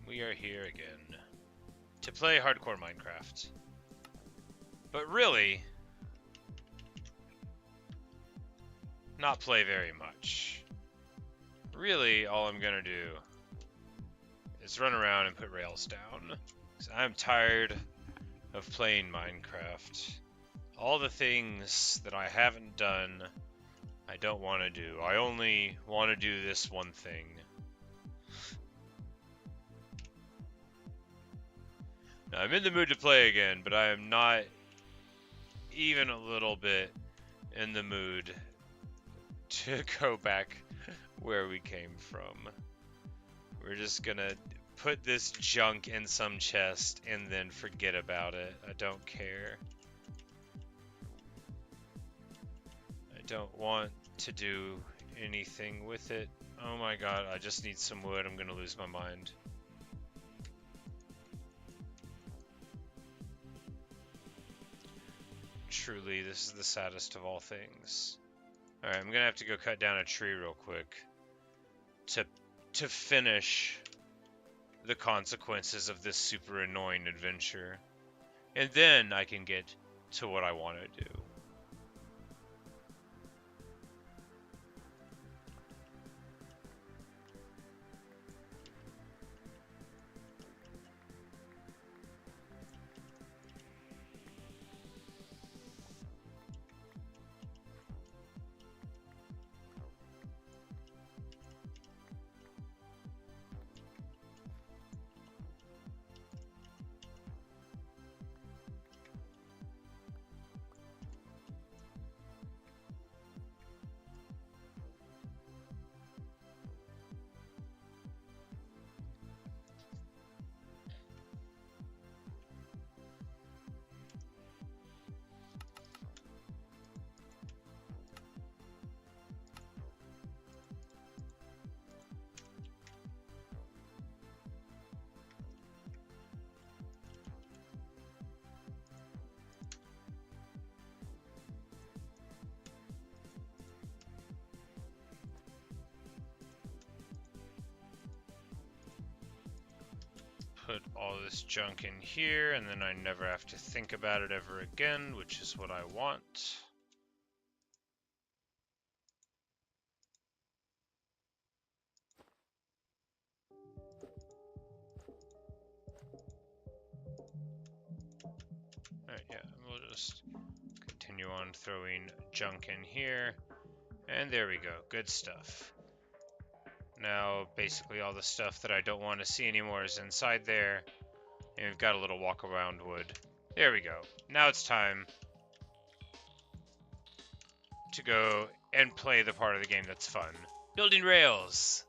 we are here again to play hardcore Minecraft. But really, not play very much. Really, all I'm gonna do is run around and put rails down. 'Cause I'm tired of playing Minecraft. All the things that I haven't done, I don't want to do. I only want to do this one thing. Now, I'm in the mood to play again, but I am not even a little bit in the mood to go back where we came from. We're just gonna put this junk in some chest and then forget about it. I don't care. I don't want to do anything with it. Oh my god, I just need some wood. I'm gonna lose my mind. Truly, this is the saddest of all things. Alright, I'm gonna have to go cut down a tree real quick to finish the consequences of this super annoying adventure. And then I can get to what I want to do. Put all this junk in here, and then I never have to think about it ever again, which is what I want. Alright, yeah, we'll just continue on throwing junk in here. And there we go, good stuff. Now, basically all the stuff that I don't want to see anymore is inside there. And we've got a little walk around wood. There we go. Now it's time to go and play the part of the game that's fun. Building rails!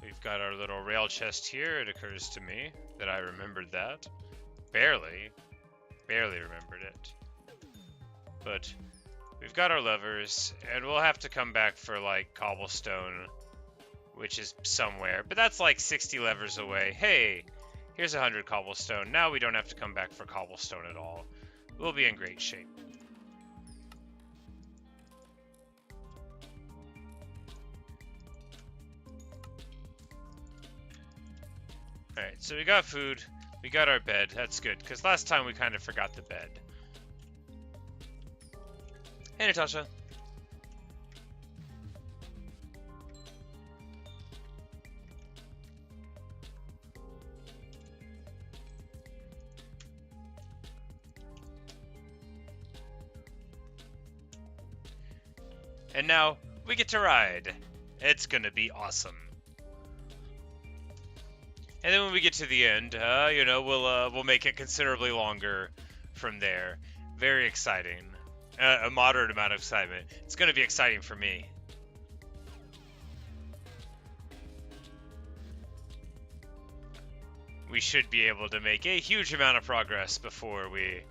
We've got our little rail chest here. It occurs to me that I remembered that. Barely remembered it. But we've got our levers, and we'll have to come back for, like, cobblestone, which is somewhere. But that's like 60 levers away. Hey, here's 100 cobblestone. Now we don't have to come back for cobblestone at all. We'll be in great shape. Alright, so we got food, we got our bed, that's good, because last time we kind of forgot the bed. Hey, Natasha. And now, we get to ride. It's gonna be awesome. And then when we get to the end, you know, we'll make it considerably longer from there. Very exciting. A moderate amount of excitement. It's going to be exciting for me. We should be able to make a huge amount of progress before we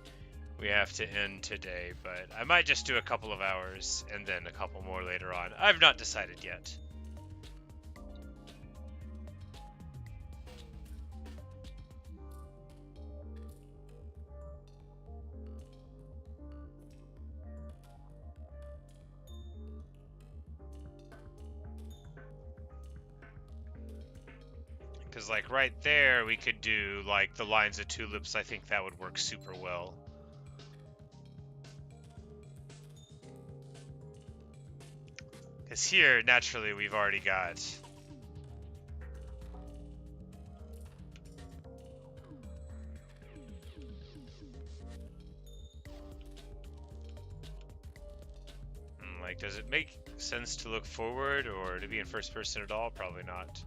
have to end today, but I might just do a couple of hours and then a couple more later on. I've not decided yet. Because, like, right there, we could do, like, the lines of tulips. I think that would work super well. Because here, naturally, we've already got... Like, does it make sense to look forward or to be in first person at all? Probably not.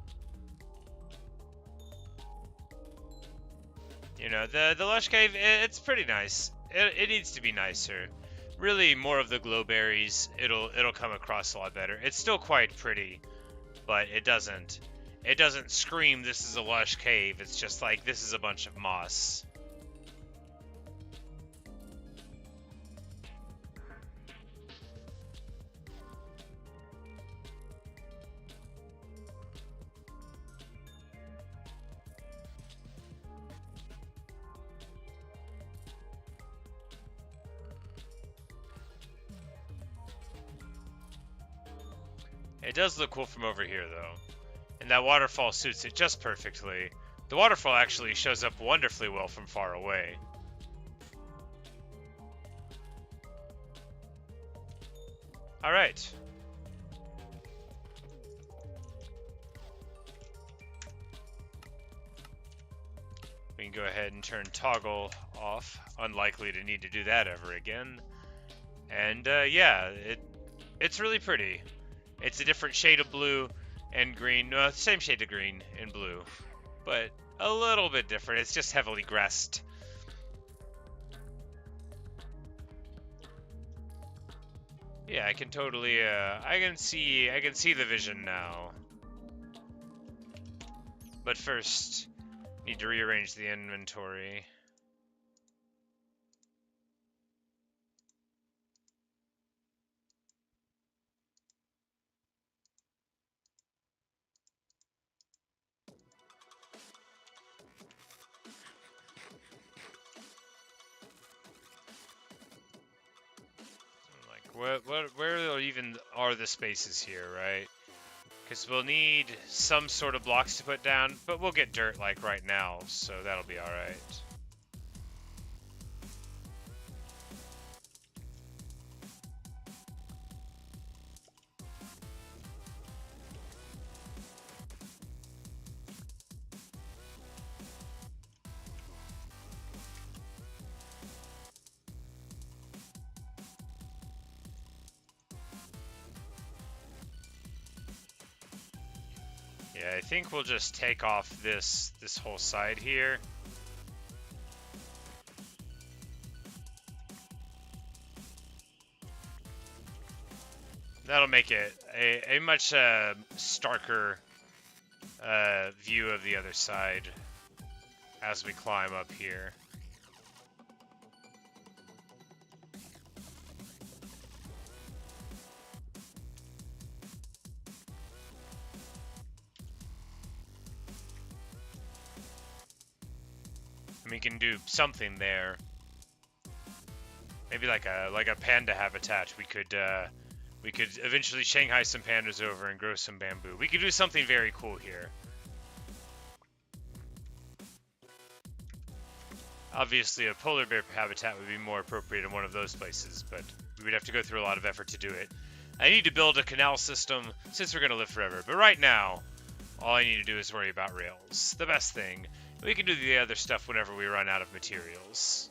You know, the lush cave, it's pretty nice. It needs to be nicer. Really, more of the glowberries, it'll come across a lot better. It's still quite pretty, but it doesn't scream this is a lush cave. It's just like this is a bunch of moss. It does look cool from over here, though. And that waterfall suits it just perfectly. The waterfall actually shows up wonderfully well from far away. Alright. We can go ahead and turn toggle off. Unlikely to need to do that ever again. And yeah, it's really pretty. It's a different shade of blue and green. Same shade of green and blue, but a little bit different. It's just heavily grassed. Yeah, I can totally, I can see the vision now. But first, need to rearrange the inventory. Where even are the spaces here, right? Because we'll need some sort of blocks to put down, but we'll get dirt like right now, so that'll be alright. Yeah, I think we'll just take off this whole side here. That'll make it a much starker view of the other side as we climb up here. And we can do something there. Maybe like a panda habitat. We could eventually Shanghai some pandas over and grow some bamboo. We could do something very cool here. Obviously, a polar bear habitat would be more appropriate in one of those places, but we would have to go through a lot of effort to do it. I need to build a canal system since we're going to live forever. But right now, all I need to do is worry about rails. The best thing. We can do the other stuff whenever we run out of materials.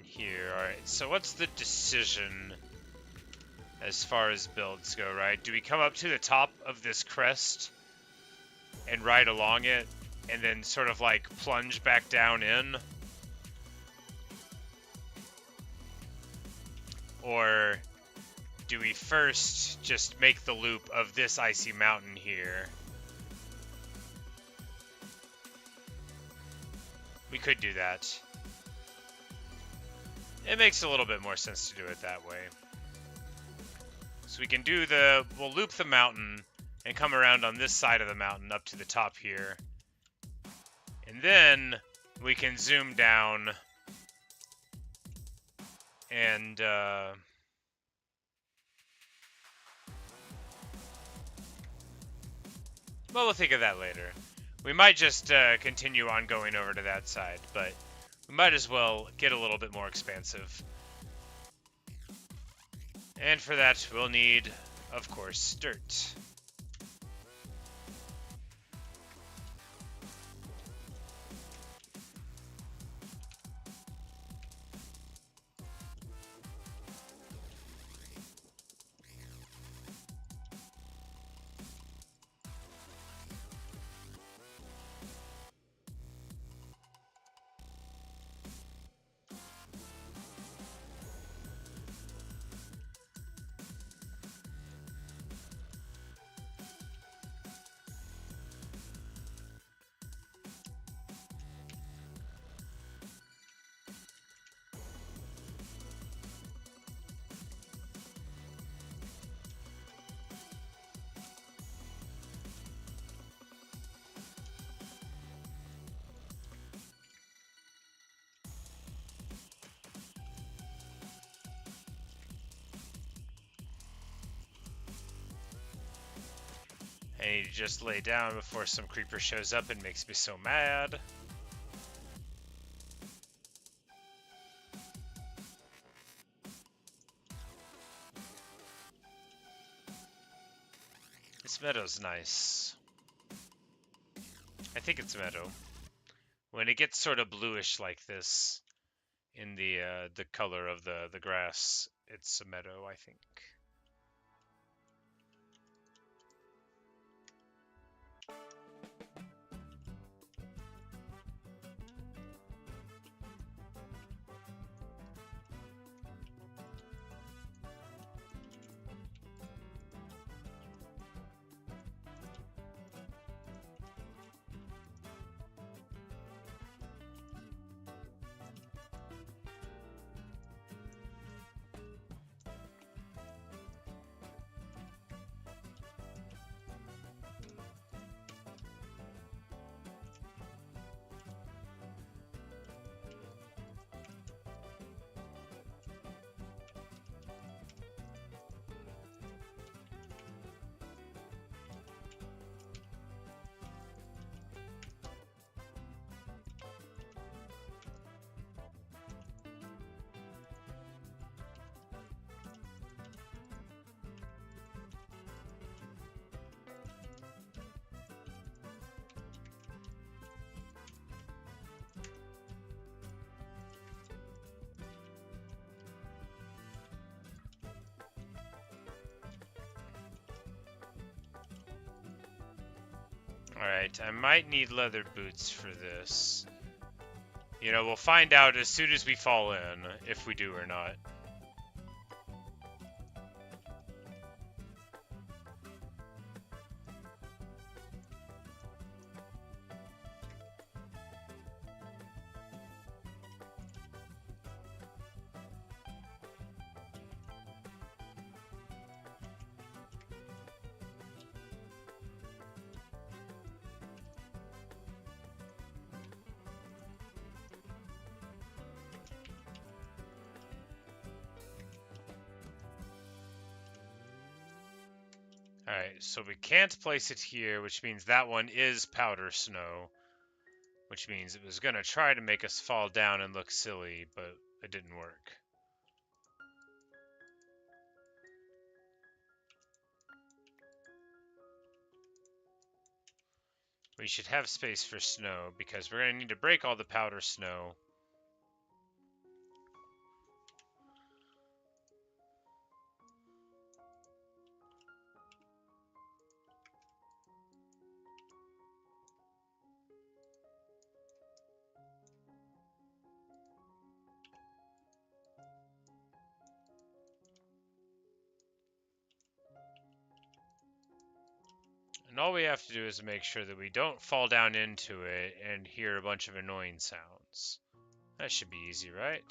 Here, alright, so what's the decision as far as builds go, right? Do we come up to the top of this crest and ride along it, and then sort of like plunge back down in? Or do we first just make the loop of this icy mountain here? We could do that. It makes a little bit more sense to do it that way. So we can do we'll loop the mountain, and come around on this side of the mountain up to the top here. And then we can zoom down and well, we'll think of that later. We might just continue on going over to that side, but we might as well get a little bit more expansive. And for that, we'll need, of course, dirt. I need to just lay down before some creeper shows up and makes me so mad. This meadow's nice. I think it's meadow. When it gets sort of bluish like this in the color of the grass, it's a meadow, I think. Alright, I might need leather boots for this. You know, we'll find out as soon as we fall in, if we do or not. Alright, so we can't place it here, which means that one is powder snow. Which means it was going to try to make us fall down and look silly, but it didn't work. We should have space for snow, because we're going to need to break all the powder snow. And all we have to do is make sure that we don't fall down into it and hear a bunch of annoying sounds. That should be easy, right?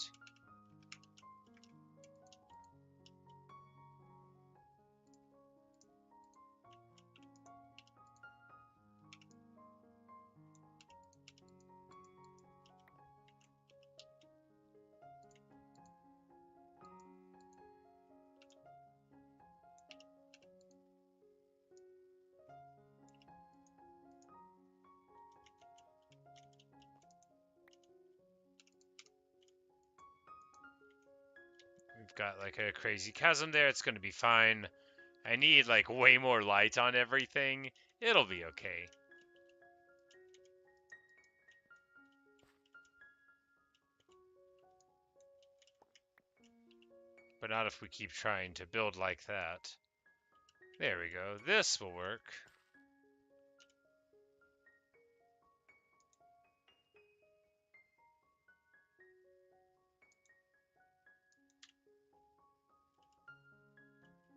got like a crazy chasm there. It's going to be fine. I need like way more light on everything. It'll be okay. But not if we keep trying to build like that. There we go. This will work.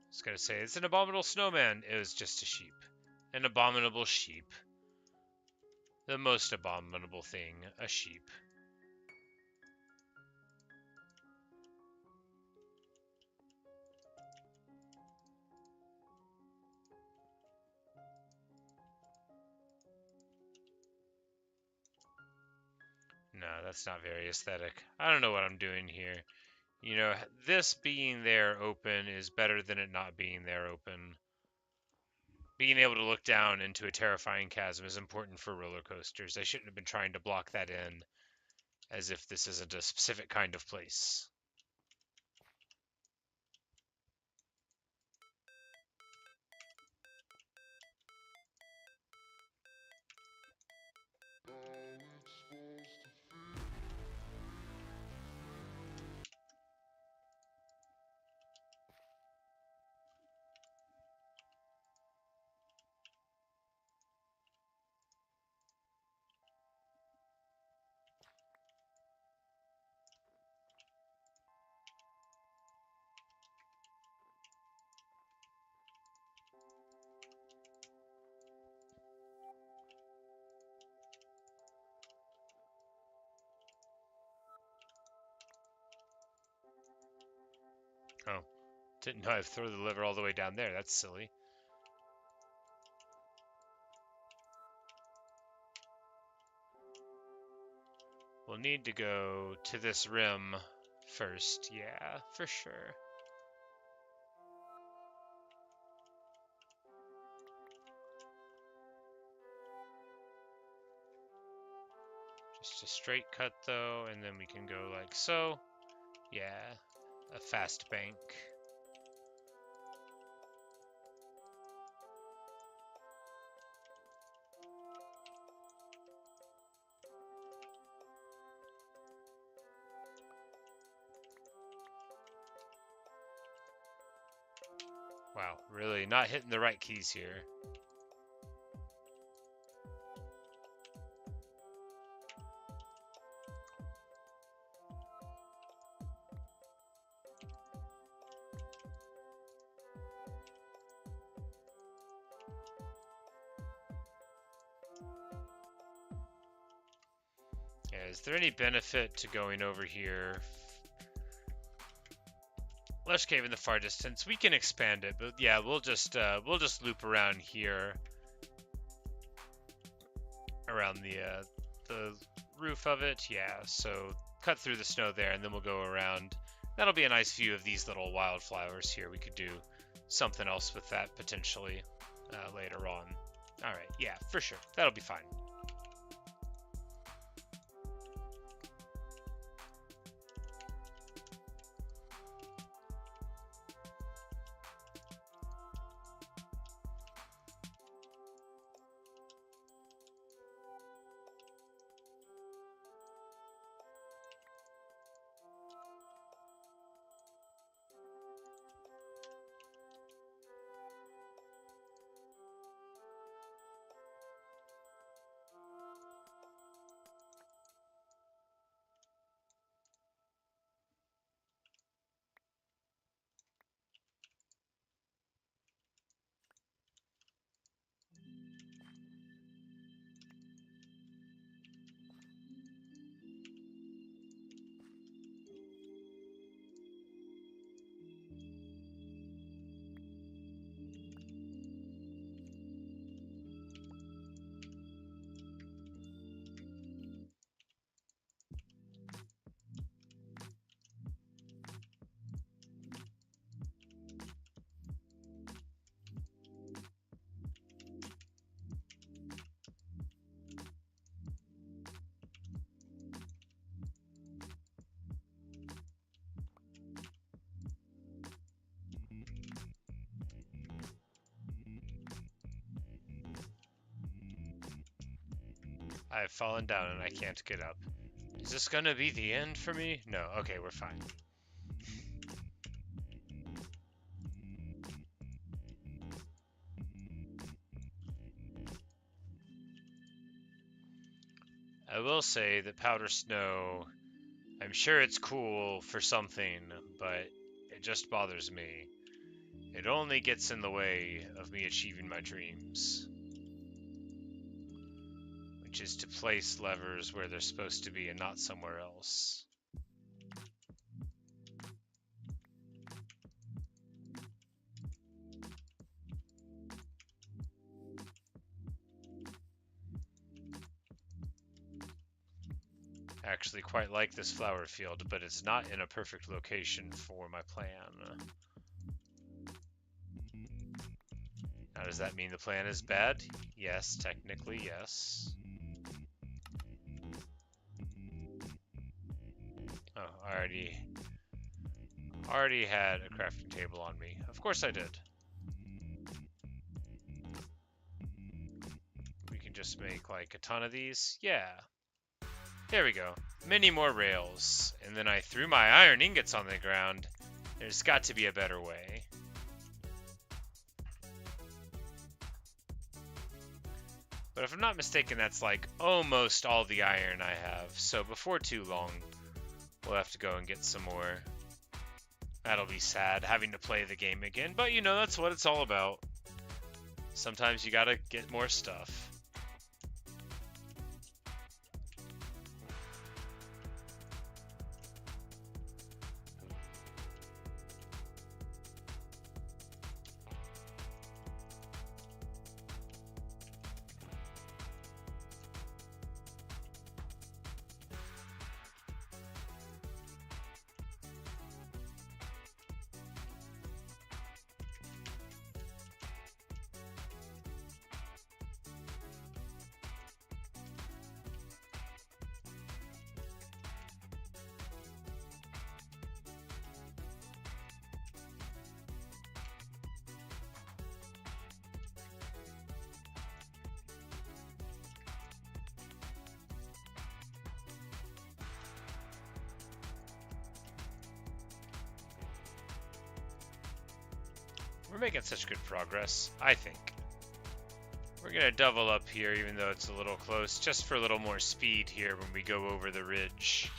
I was gonna say, it's an abominable snowman. It was just a sheep. An abominable sheep. The most abominable thing, a sheep. No, that's not very aesthetic. I don't know what I'm doing here. You know, this being there open is better than it not being there open. Being able to look down into a terrifying chasm is important for roller coasters. I shouldn't have been trying to block that in as if this isn't a specific kind of place. Oh, didn't know I'd throw the lever all the way down there. That's silly. We'll need to go to this rim first. Yeah, for sure. Just a straight cut though, and then we can go like so. Yeah, a fast bank. Wow, really not hitting the right keys here. Yeah, is there any benefit to going over here? Lush Cave in the far distance. We can expand it, but yeah, we'll just loop around here, around the roof of it. Yeah, so cut through the snow there, and then we'll go around. That'll be a nice view of these little wildflowers here. We could do something else with that potentially later on. All right, yeah, for sure. That'll be fine. I've fallen down and I can't get up. Is this gonna be the end for me? No, okay, we're fine. I will say that powder snow, I'm sure it's cool for something, but it just bothers me. It only gets in the way of me achieving my dreams, which is to place levers where they're supposed to be and not somewhere else. I actually quite like this flower field, but it's not in a perfect location for my plan. Now, does that mean the plan is bad? Yes, technically, yes. Oh, I already had a crafting table on me. Of course I did. We can just make like a ton of these. Yeah. There we go. Many more rails. And then I threw my iron ingots on the ground. There's got to be a better way. But if I'm not mistaken, that's like almost all the iron I have. So before too long, we'll have to go and get some more. That'll be sad, having to play the game again. But you know, that's what it's all about. Sometimes you gotta get more stuff. We're making such good progress, I think. We're gonna double up here, even though it's a little close, just for a little more speed here when we go over the ridge.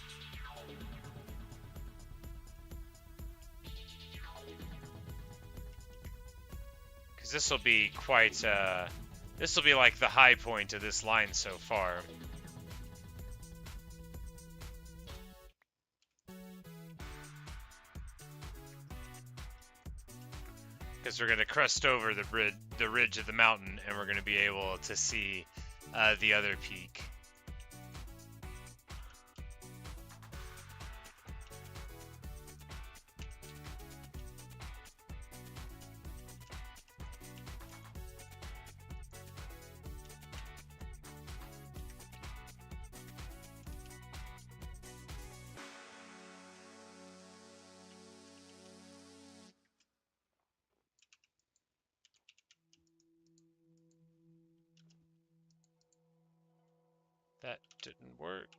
Because this will be quite, this will be like the high point of this line so far. Because we're going to crest over the ridge of the mountain, and we're going to be able to see the other peak. That didn't work.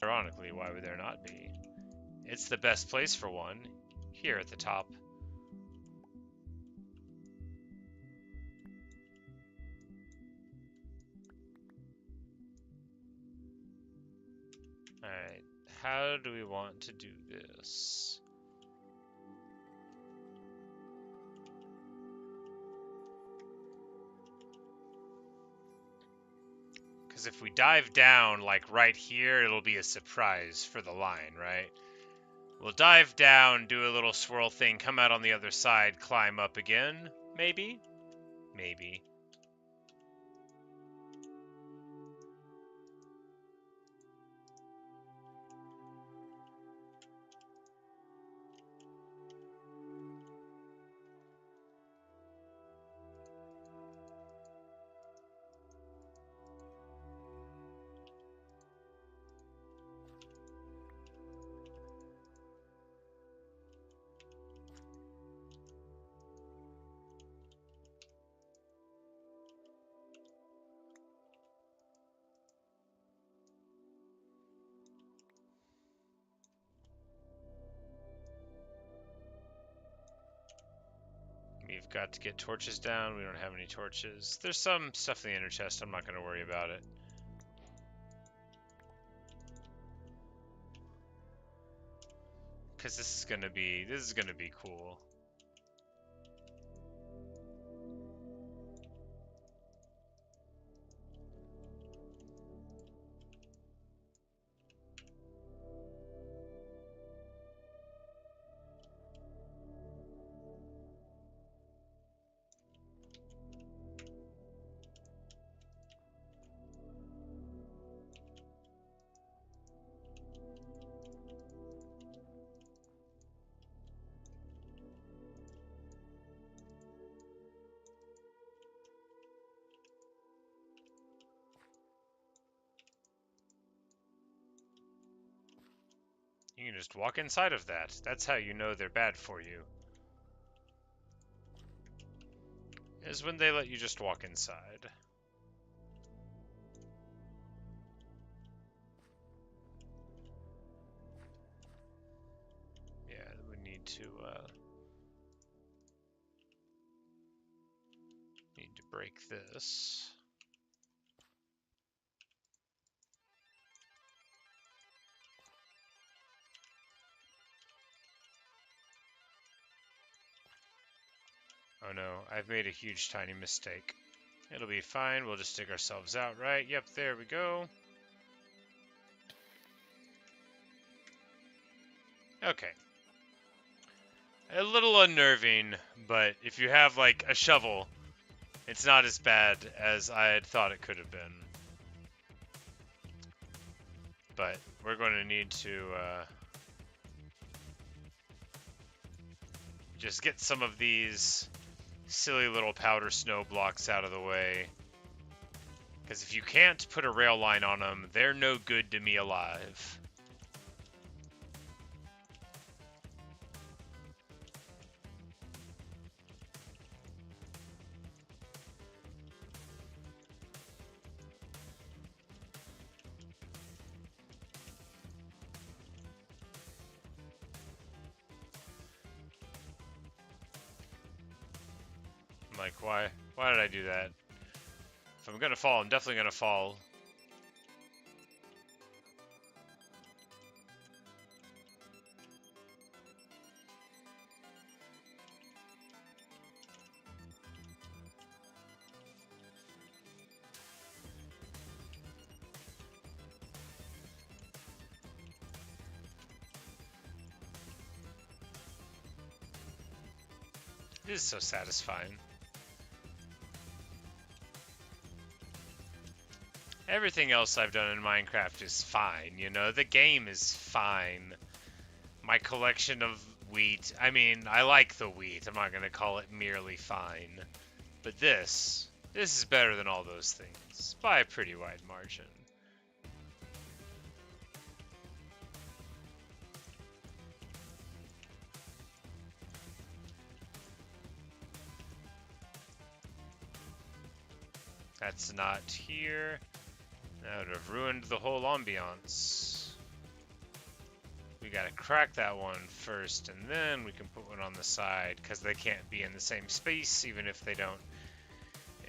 Ironically, why would there not be? It's the best place for one, here at the top. Alright, how do we want to do this? Because if we dive down, like right here, it'll be a surprise for the line, right? We'll dive down, do a little swirl thing, come out on the other side, climb up again, maybe? Maybe. Got to get torches down. We don't have any torches. There's some stuff in the inner chest. I'm not going to worry about it. Because this is going to be cool. You can just walk inside of that. That's how you know they're bad for you. Is when they let you just walk inside. Yeah, we need to break this. Oh no, I've made a huge tiny mistake. It'll be fine, we'll just dig ourselves out, right? Yep, there we go. Okay. A little unnerving, but if you have like a shovel, it's not as bad as I had thought it could have been. But we're going to need to just get some of these silly little powder snow blocks out of the way. Because if you can't put a rail line on them, they're no good to me alive. I'm like, why did I do that? If I'm gonna fall, I'm definitely gonna fall. It is so satisfying. Everything else I've done in Minecraft is fine, you know? The game is fine. My collection of wheat, I mean, I like the wheat. I'm not gonna call it merely fine. But this is better than all those things, by a pretty wide margin. That's not here. That would have ruined the whole ambiance. We gotta crack that one first, and then we can put one on the side, because they can't be in the same space, even if they don't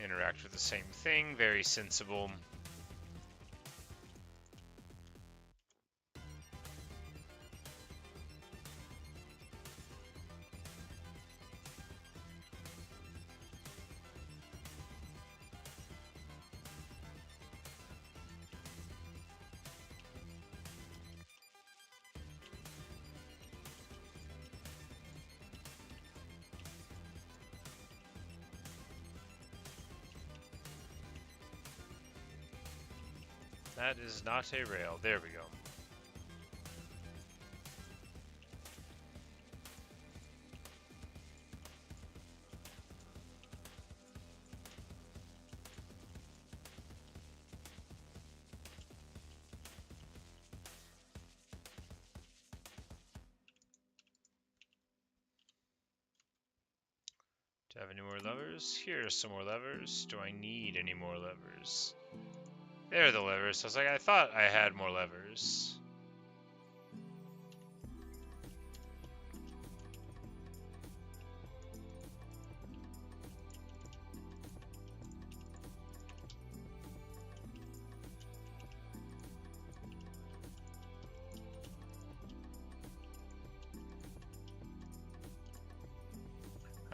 interact with the same thing. Very sensible. That is not a rail. There we go. Do I have any more levers? Here's some more levers. Do I need any more levers? There are the levers. So I was like, I thought I had more levers.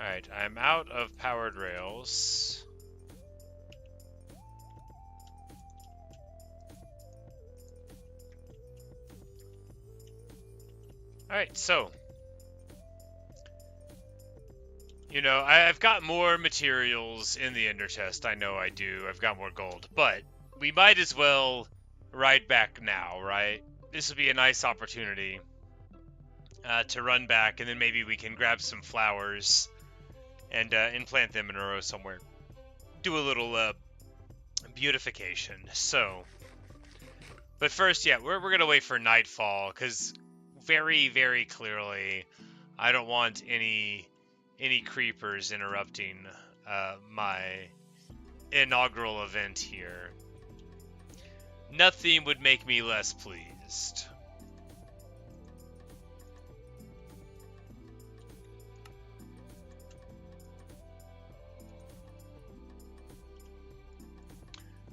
Alright, I'm out of powered rails. Alright, so. You know, I've got more materials in the ender chest. I know I do. I've got more gold. But we might as well ride back now, right? This would be a nice opportunity to run back, and then maybe we can grab some flowers and implant them in a row somewhere. Do a little beautification. So, but first, yeah, we're gonna wait for nightfall, because very, very clearly, I don't want any creepers interrupting my inaugural event here. Nothing would make me less pleased.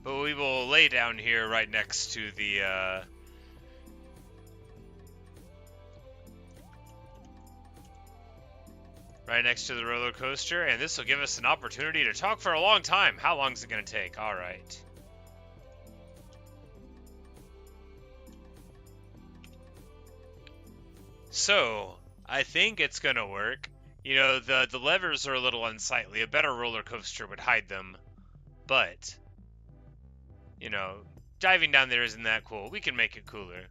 But we will lay down here right next to the roller coaster, and this will give us an opportunity to talk for a long time. How long is it going to take? All right. So, I think it's going to work. You know, the levers are a little unsightly. A better roller coaster would hide them. But, you know, diving down there isn't that cool. We can make it cooler.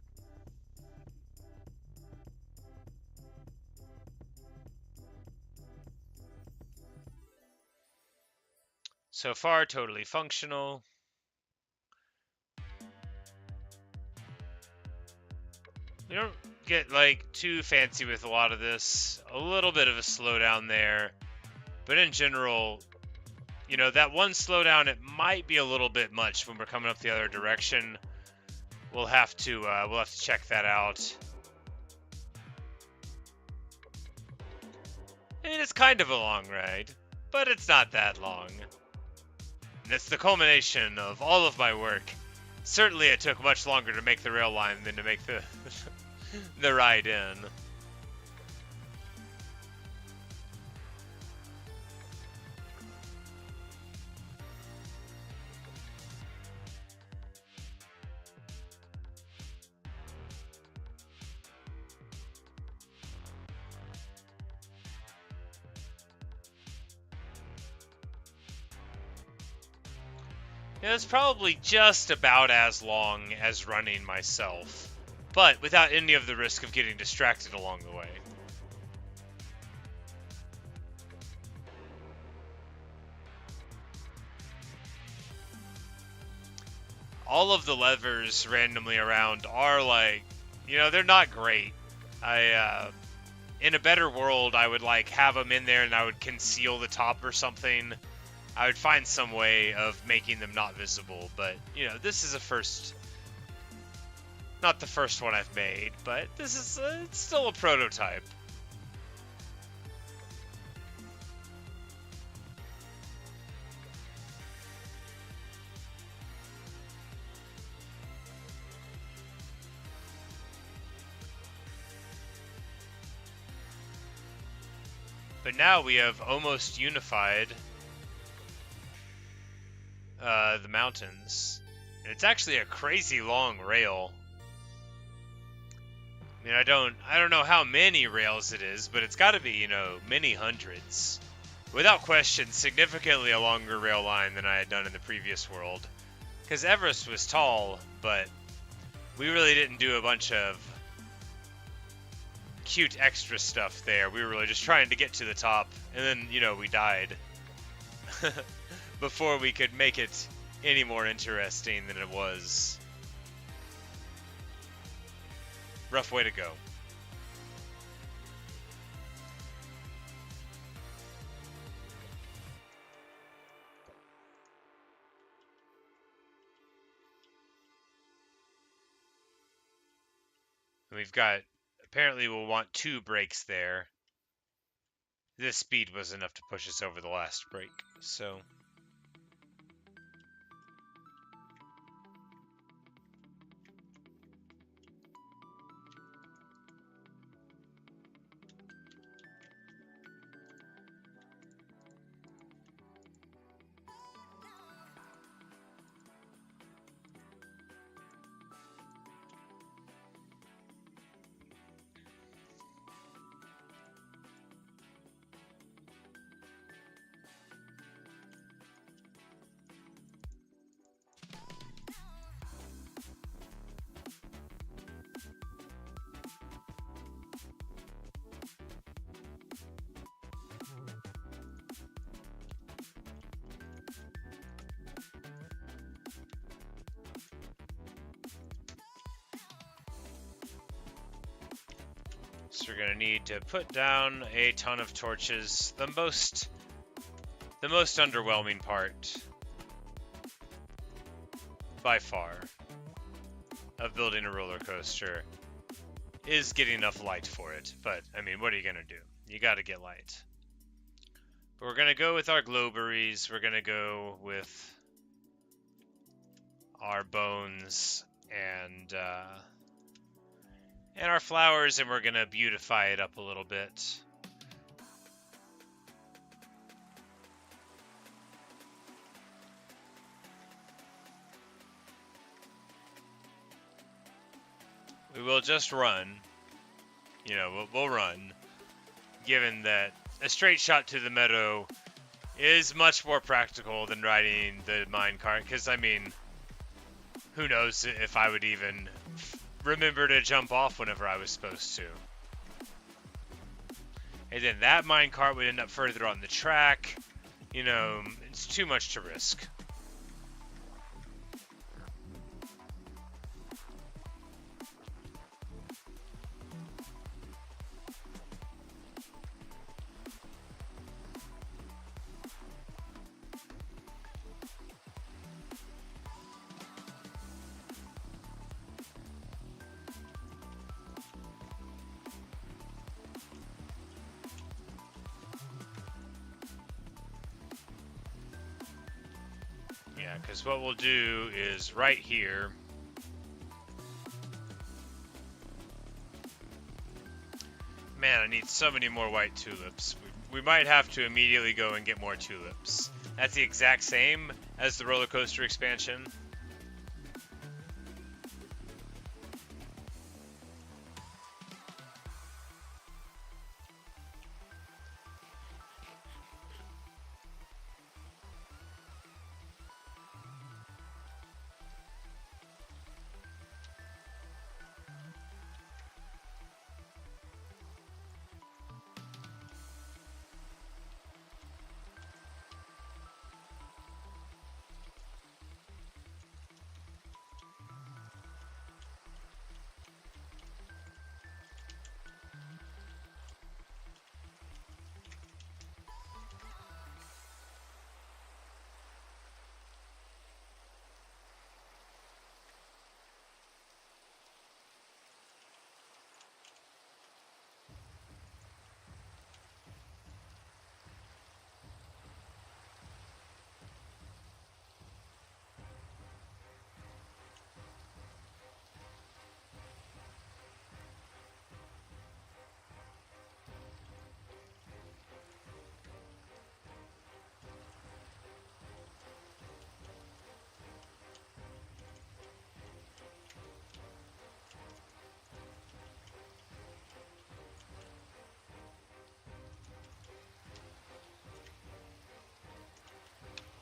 So far, totally functional. We don't get, like, too fancy with a lot of this. A little bit of a slowdown there. But in general, you know, that one slowdown, it might be a little bit much when we're coming up the other direction. We'll have to check that out. I mean, it's kind of a long ride, but it's not that long. And it's the culmination of all of my work. Certainly it took much longer to make the rail line than to make the ride in. Yeah, it's probably just about as long as running myself, but without any of the risk of getting distracted along the way. All of the levers randomly around are like, you know, they're not great. In a better world, I would like have them in there and I would conceal the top or something. I would find some way of making them not visible, but, you know, this is a first. Not the first one I've made, but this is it's still a prototype. But now we have almost unified the mountains. And it's actually a crazy long rail. I mean, I don't know how many rails it is, but it's got to be, you know, many hundreds. Without question, significantly a longer rail line than I had done in the previous world. Because Everest was tall, but we really didn't do a bunch of cute extra stuff there. We were really just trying to get to the top, and then, you know, we died. Before we could make it any more interesting than it was. Rough way to go. And we've got, apparently we'll want 2 brakes there. This speed was enough to push us over the last brake, so. So we're gonna need to put down a ton of torches. The most underwhelming part, by far, of building a roller coaster is getting enough light for it. But I mean, what are you gonna do? You gotta get light. But we're gonna go with our glowberries. We're gonna go with our bones and our flowers, and we're gonna beautify it up a little bit. We will just run. You know, we'll run, given that a straight shot to the meadow is much more practical than riding the minecart, because, I mean, who knows if I would even remember to jump off whenever I was supposed to. And then that minecart would end up further on the track. You know, it's too much to risk. Yeah, because what we'll do is right here, man, I need so many more white tulips. We might have to immediately go and get more tulips. That's the exact same as the roller coaster expansion.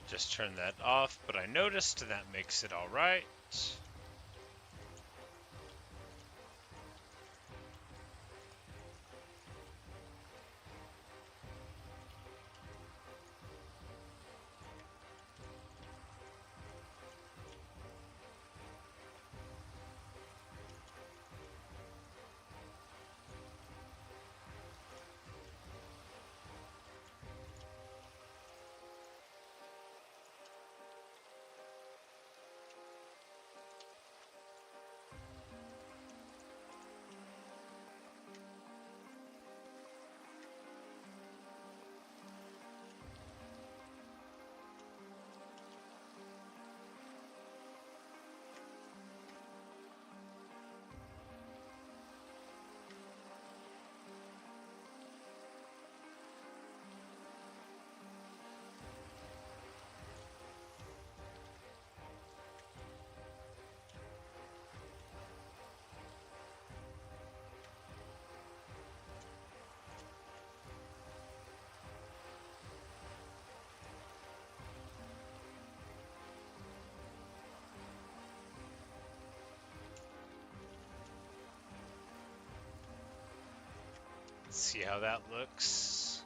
Just turn that off, but I noticed that makes it all right. Let's see how that looks.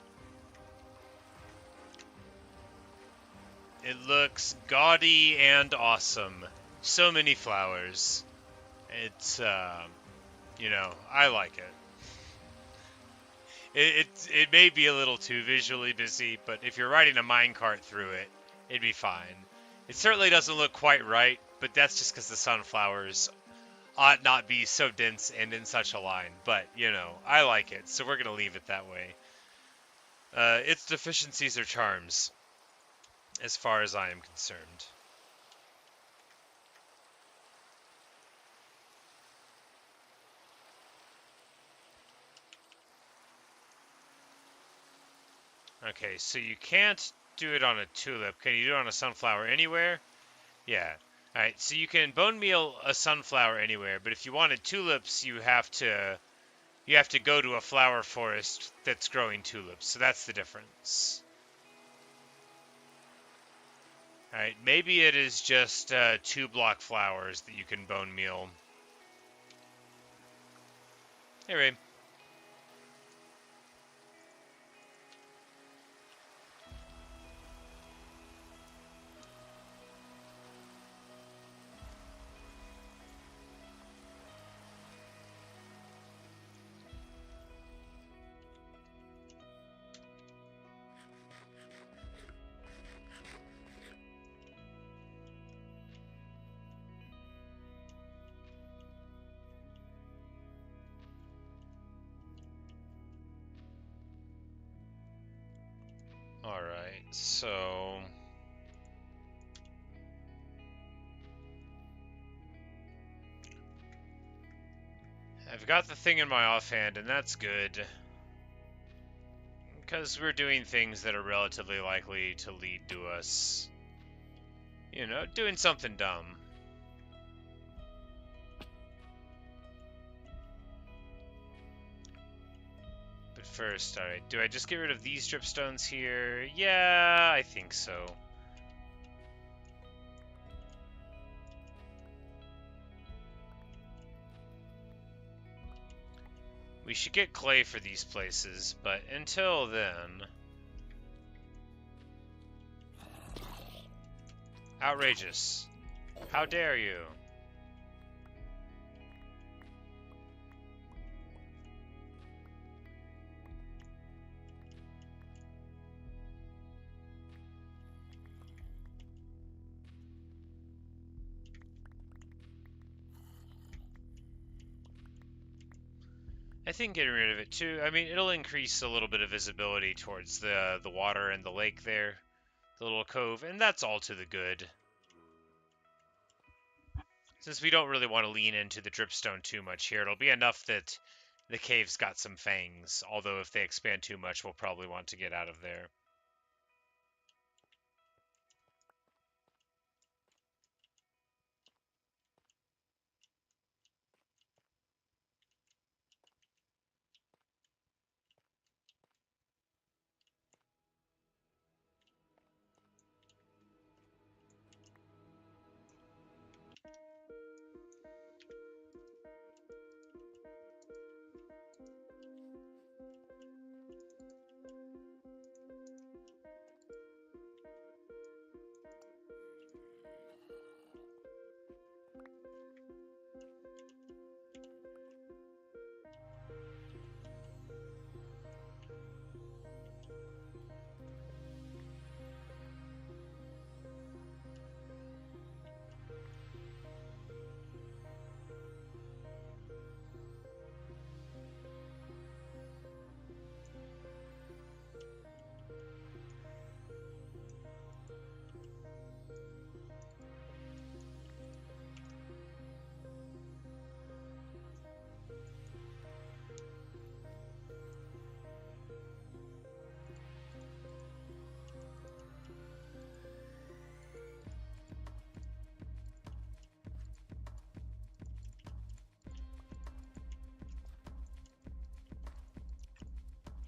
It looks gaudy and awesome. So many flowers. It's, you know, I like it. It may be a little too visually busy, but if you're riding a minecart through it, it'd be fine. It certainly doesn't look quite right, but that's just because the sunflowers ought not be so dense and in such a line. But, you know, I like it, so we're going to leave it that way. Its deficiencies are charms, as far as I am concerned. Okay, so you can't do it on a tulip. Can you do it on a sunflower anywhere? Yeah. Alright, so you can bone meal a sunflower anywhere, but if you wanted tulips, you have to go to a flower forest that's growing tulips. So that's the difference. Alright, maybe it is just 2-block flowers that you can bone meal. Hey, Ray. Alright, so... I've got the thing in my offhand, and that's good. Because we're doing things that are relatively likely to lead to us, you know, doing something dumb. But first, alright, do I just get rid of these dripstones here? Yeah, I think so. We should get clay for these places, but until then... Outrageous. How dare you? I think getting rid of it too, I mean, it'll increase a little bit of visibility towards the water and the lake there, the little cove, and that's all to the good. Since we don't really want to lean into the dripstone too much here, it'll be enough that the cave's got some fangs, although if they expand too much, we'll probably want to get out of there.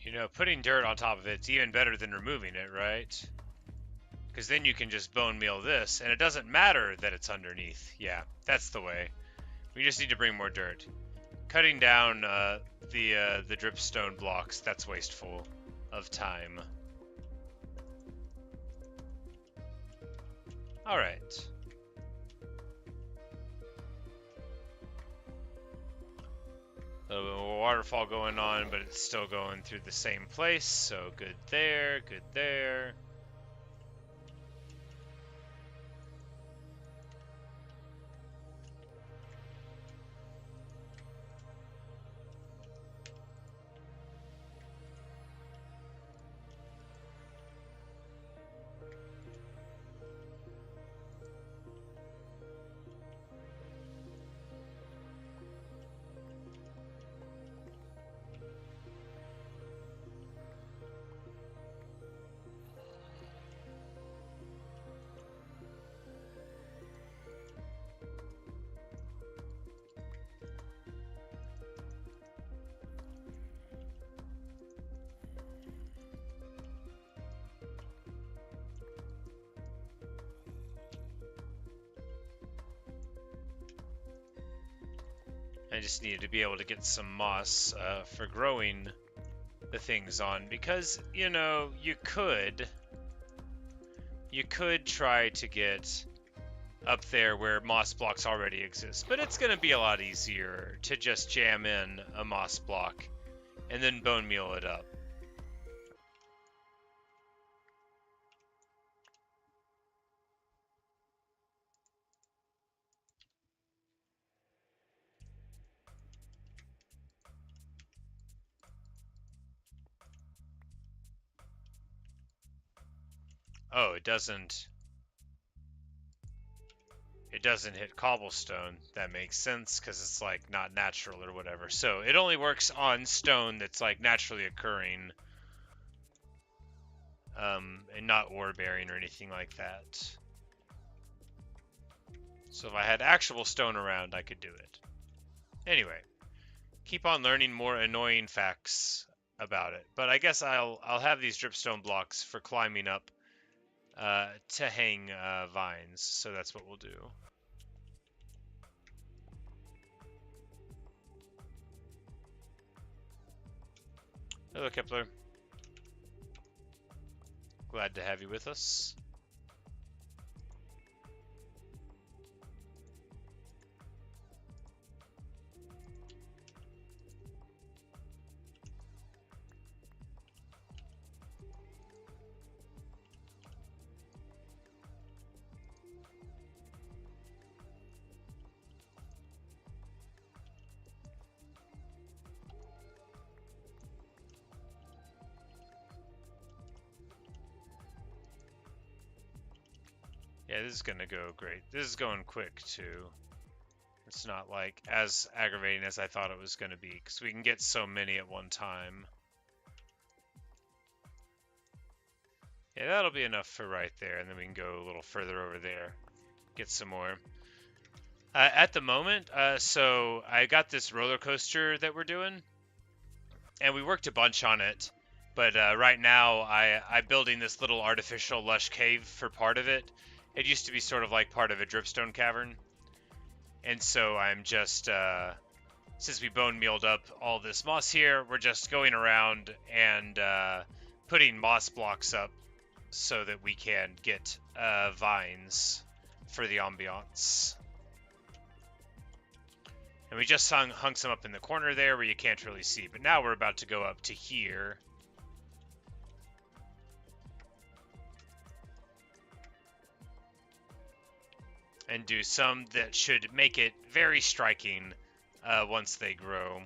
You know, putting dirt on top of it's even better than removing it, right? Because then you can just bone meal this, and it doesn't matter that it's underneath. Yeah, that's the way. We just need to bring more dirt. Cutting down the dripstone blocks, that's wasteful of time. Alright. A little waterfall going on, but it's still going through the same place, so good there, good there. I just needed to be able to get some moss for growing the things on, because, you know, you could try to get up there where moss blocks already exist, but it's going to be a lot easier to just jam in a moss block and then bone meal it up. Oh, it doesn't hit cobblestone. That makes sense, because it's like not natural or whatever. So it only works on stone that's like naturally occurring, and not ore bearing or anything like that. So if I had actual stone around, I could do it. Anyway, keep on learning more annoying facts about it. But I guess I'll have these dripstone blocks for climbing up to hang vines. So that's what we'll do. Hello, Kepler. Glad to have you with us. Yeah, this is gonna go great. This is going quick too. It's not like as aggravating as I thought it was gonna be, because we can get so many at one time. Yeah, that'll be enough for right there, and then we can go a little further over there, get some more. At the moment, so I got this roller coaster that we're doing, and we worked a bunch on it. But right now, I'm building this little artificial lush cave for part of it. It used to be sort of like part of a dripstone cavern. And so I'm just, since we bone mealed up all this moss here, we're just going around and putting moss blocks up so that we can get vines for the ambiance. And we just hung some up in the corner there where you can't really see. But now we're about to go up to here. And do some that should make it very striking once they grow.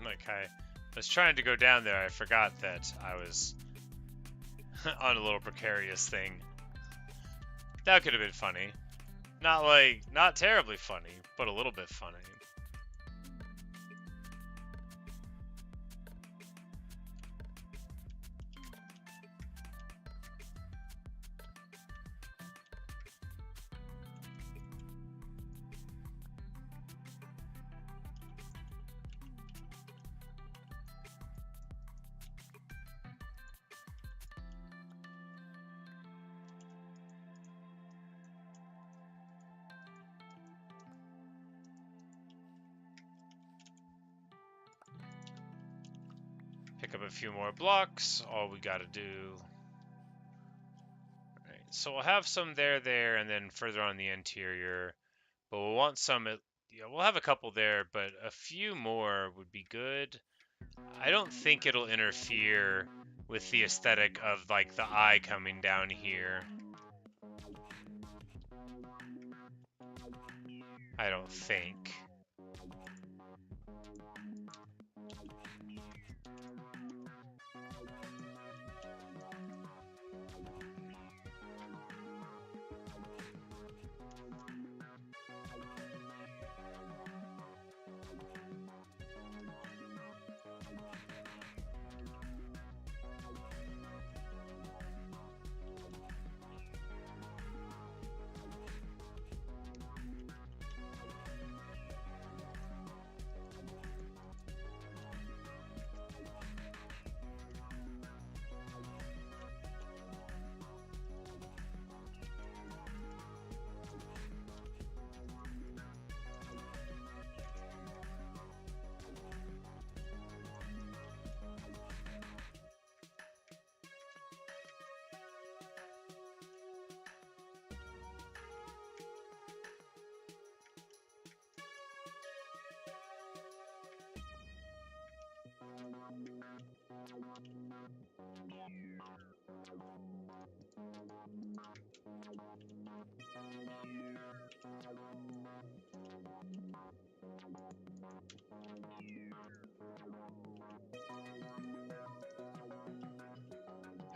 Like, I was trying to go down there. I forgot that I was on a little precarious thing. That could have been funny. Not terribly funny, but a little bit funny. Pick up a few more blocks, all we gotta do. Right, so we'll have some there, and then further on the interior. But we'll want some, yeah, we'll have a couple there, but a few more would be good. I don't think it'll interfere with the aesthetic of, like, the eye coming down here. I don't think.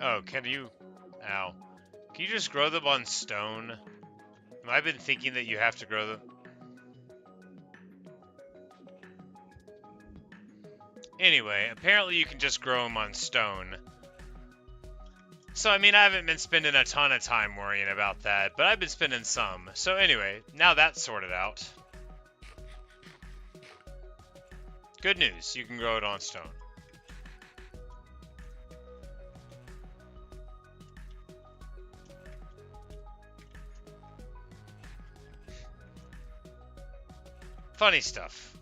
Oh, can you... Ow. Can you just grow them on stone? I've been thinking that you have to grow them... Anyway, apparently you can just grow them on stone. So, I mean, I haven't been spending a ton of time worrying about that, but I've been spending some. So anyway, now that's sorted out. Good news, you can grow it on stone. Funny stuff.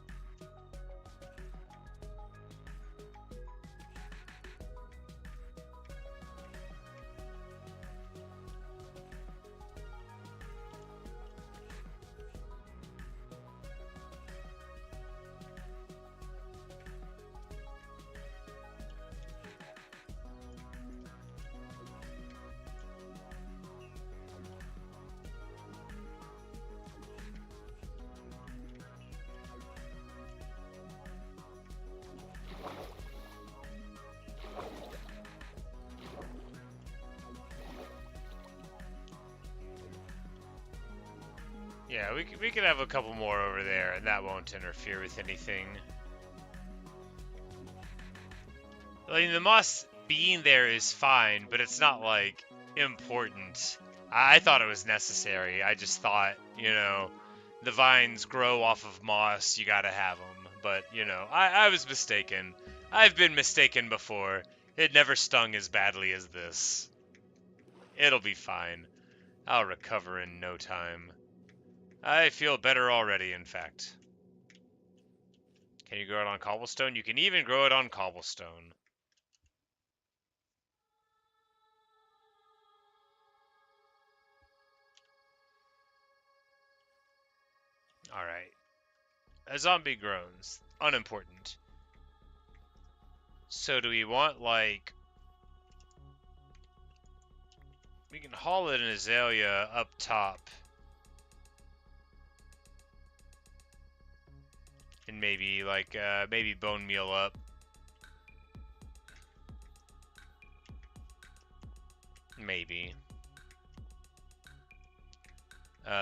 Yeah, we could have a couple more over there, and that won't interfere with anything. I mean, the moss being there is fine, but it's not, like, important. I thought it was necessary. I just thought, you know, the vines grow off of moss, you gotta have them. But, you know, I was mistaken. I've been mistaken before. It never stung as badly as this. It'll be fine. I'll recover in no time. I feel better already, in fact. Can you grow it on cobblestone? You can even grow it on cobblestone. Alright. A zombie groans. Unimportant. So do we want, like... We can haul it an azalea up top. And maybe, like, maybe bone meal up. Maybe.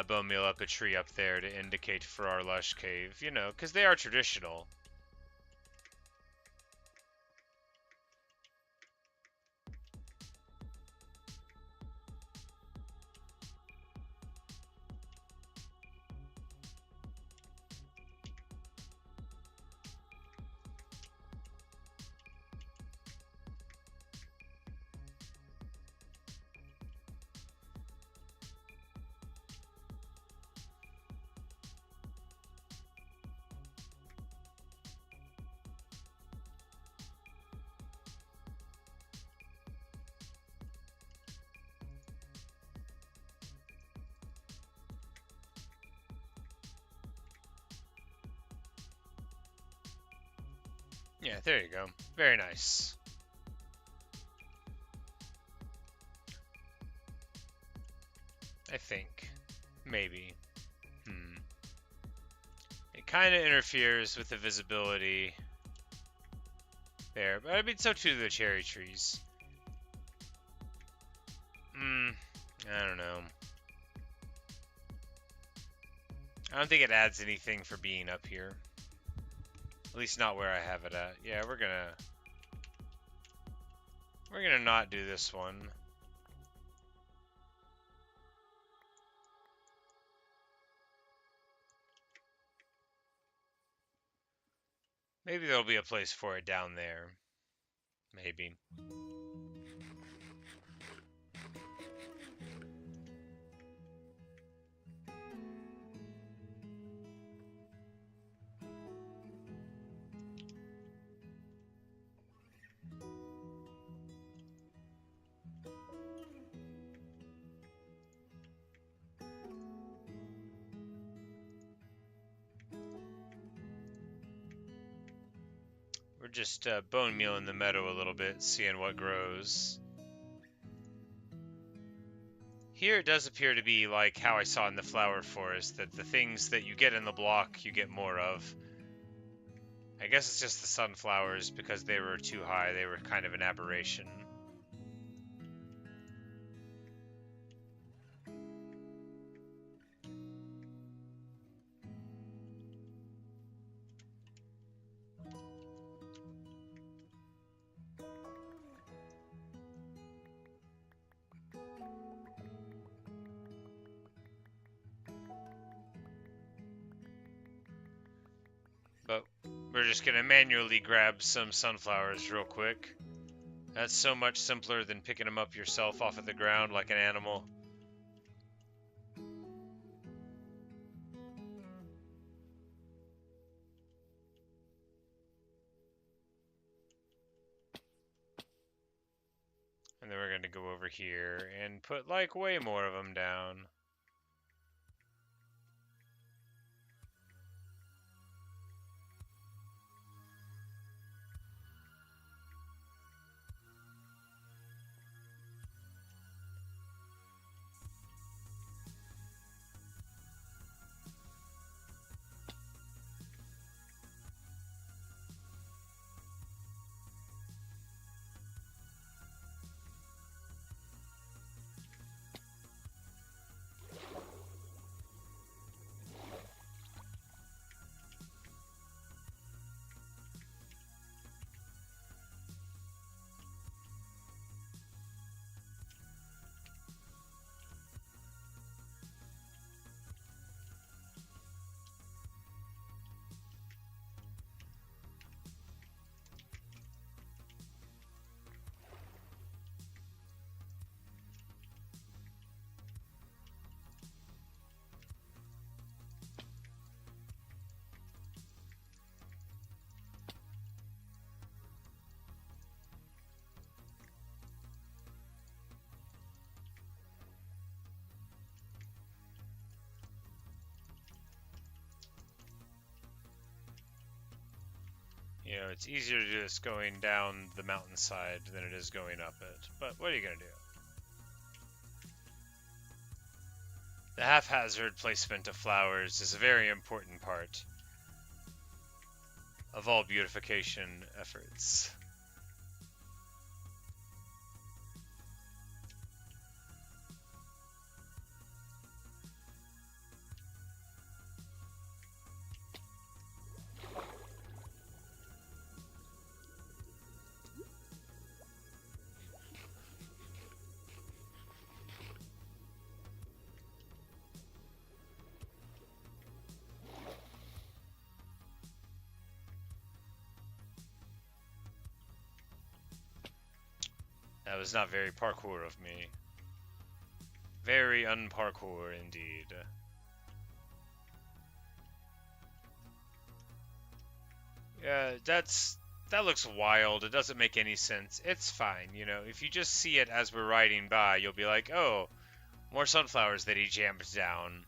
Bone meal up a tree up there to indicate for our lush cave, you know, because they are traditional. Yeah, there you go. Very nice. I think. Maybe. It kind of interferes with the visibility there, but I mean, so too do the cherry trees. I don't know. I don't think it adds anything for being up here. At least not where I have it at. Yeah, we're gonna not do this one. Maybe there'll be a place for it down there. Maybe. We're just bone mealing the meadow a little bit, seeing what grows. Here it does appear to be like how I saw in the flower forest, that the things that you get in the block, you get more of. I guess it's just the sunflowers, because they were too high, they were kind of an aberration. But we're just gonna manually grab some sunflowers real quick. That's so much simpler than picking them up yourself off of the ground like an animal. And then we're gonna go over here and put like way more of them down. You know, it's easier to do this going down the mountainside than it is going up it. But what are you gonna do? The haphazard placement of flowers is a very important part. of all beautification efforts. That was not very parkour of me. Very unparkour indeed. Yeah, that looks wild. It doesn't make any sense. It's fine, you know. If you just see it as we're riding by, you'll be like, oh, more sunflowers that he jammed down.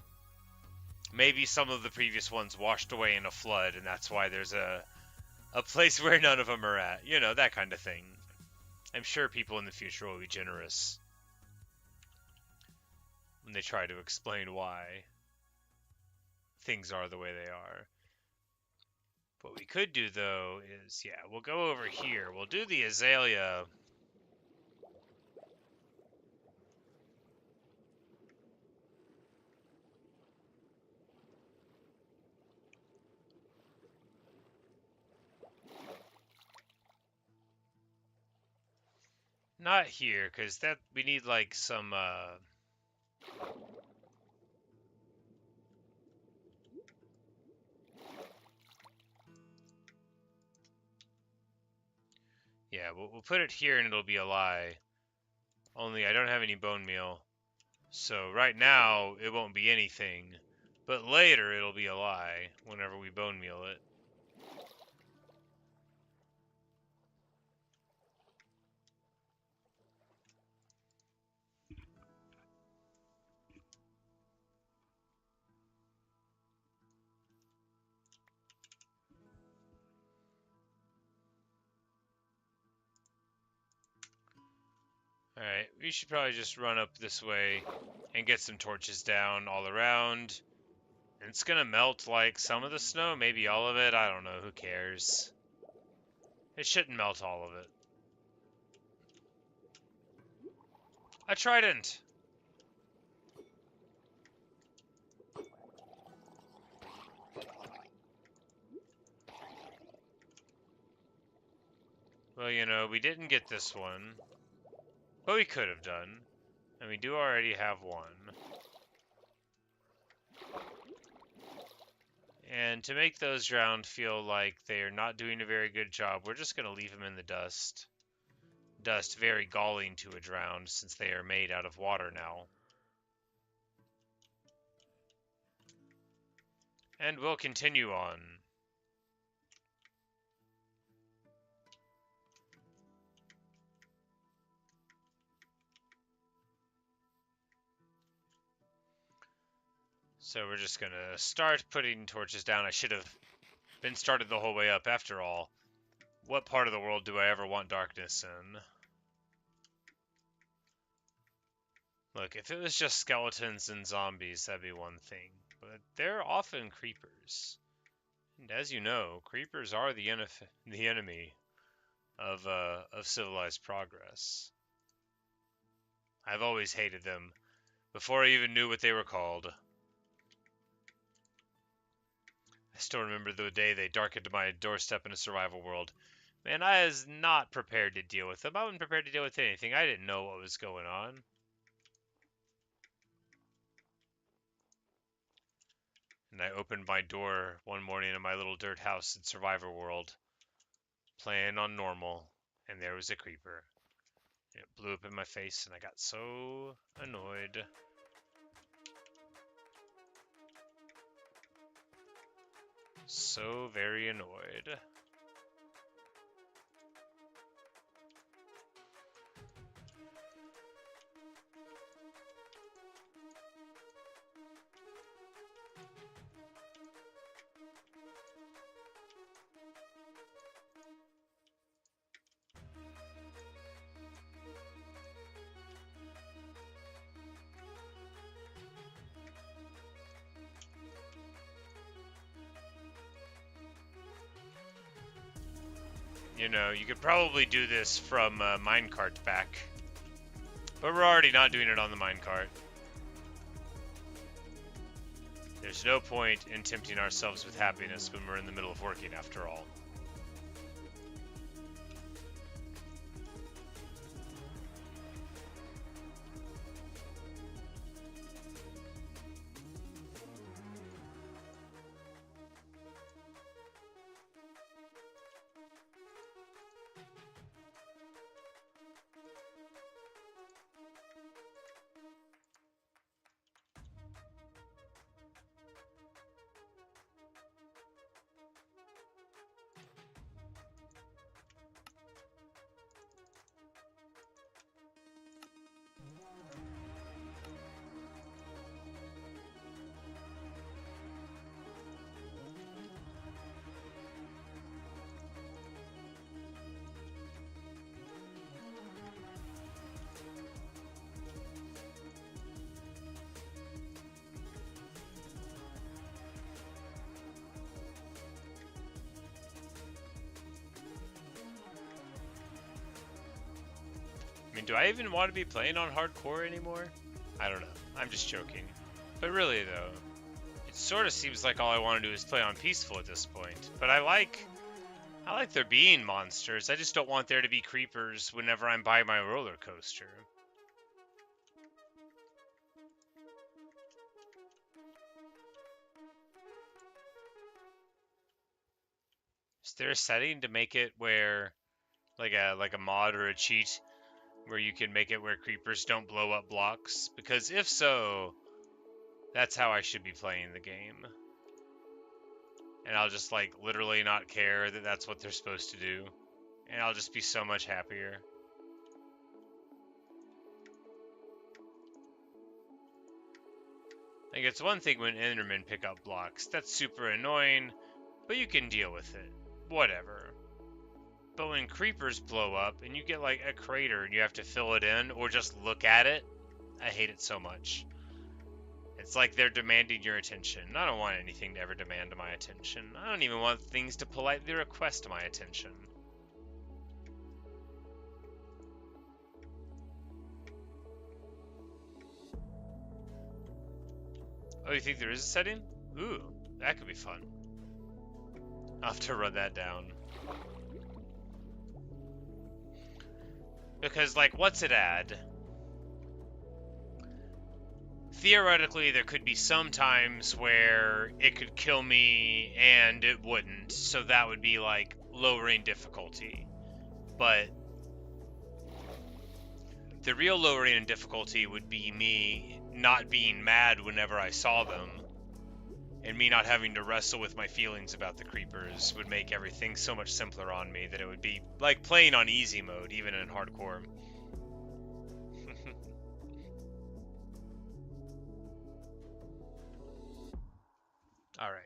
Maybe some of the previous ones washed away in a flood, and that's why there's a place where none of them are at. You know, that kind of thing. I'm sure people in the future will be generous when they try to explain why things are the way they are. What we could do, though, is, yeah, we'll go over here. We'll do the azalea. Not here, because that we need, like, some, yeah, we'll put it here and it'll be a lie. Only I don't have any bone meal. So right now, it won't be anything. But later, it'll be a lie whenever we bone meal it. Alright, we should probably just run up this way and get some torches down all around. And it's gonna melt like some of the snow, maybe all of it, I don't know, who cares. It shouldn't melt all of it. A trident! Well, you know, we didn't get this one. But we could have done. And we do already have one. And to make those drowned feel like they're not doing a very good job, we're just going to leave them in the dust. Dust very galling to a drowned since they are made out of water now. And we'll continue on. So we're just going to start putting torches down. I should have been started the whole way up after all. What part of the world do I ever want darkness in? Look, if it was just skeletons and zombies, that'd be one thing. But they're often creepers. And as you know, creepers are the enemy of civilized progress. I've always hated them, before I even knew what they were called. I still remember the day they darkened my doorstep in a survival world. Man, I was not prepared to deal with them. I wasn't prepared to deal with anything. I didn't know what was going on. And I opened my door one morning in my little dirt house in survivor world, playing on normal, and there was a creeper. And it blew up in my face, and I got so annoyed. So very annoyed. You know, you could probably do this from minecart back. But we're already not doing it on the minecart. There's no point in tempting ourselves with happiness when we're in the middle of working, after all. I mean, do I even want to be playing on hardcore anymore? I don't know. I'm just joking. But really, though, it sort of seems like all I want to do is play on peaceful at this point. But I like there being monsters. I just don't want there to be creepers whenever I'm by my roller coaster. Is there a setting to make it where, like a mod or a cheat, where you can make it where creepers don't blow up blocks? Because if so, that's how I should be playing the game. And I'll just, like, literally not care that that's what they're supposed to do. And I'll just be so much happier. Like, it's one thing when Endermen pick up blocks. That's super annoying, but you can deal with it. Whatever. But when creepers blow up and you get, like, a crater and you have to fill it in or just look at it, I hate it so much. It's like they're demanding your attention. I don't want anything to ever demand my attention. I don't even want things to politely request my attention. Oh, you think there is a setting? Ooh, that could be fun. I'll have to run that down. Because, like, what's it add? Theoretically, there could be some times where it could kill me and it wouldn't, so that would be, like, lowering difficulty. But the real lowering in difficulty would be me not being mad whenever I saw them, and me not having to wrestle with my feelings about the creepers would make everything so much simpler on me that it would be like playing on easy mode, even in hardcore. All right.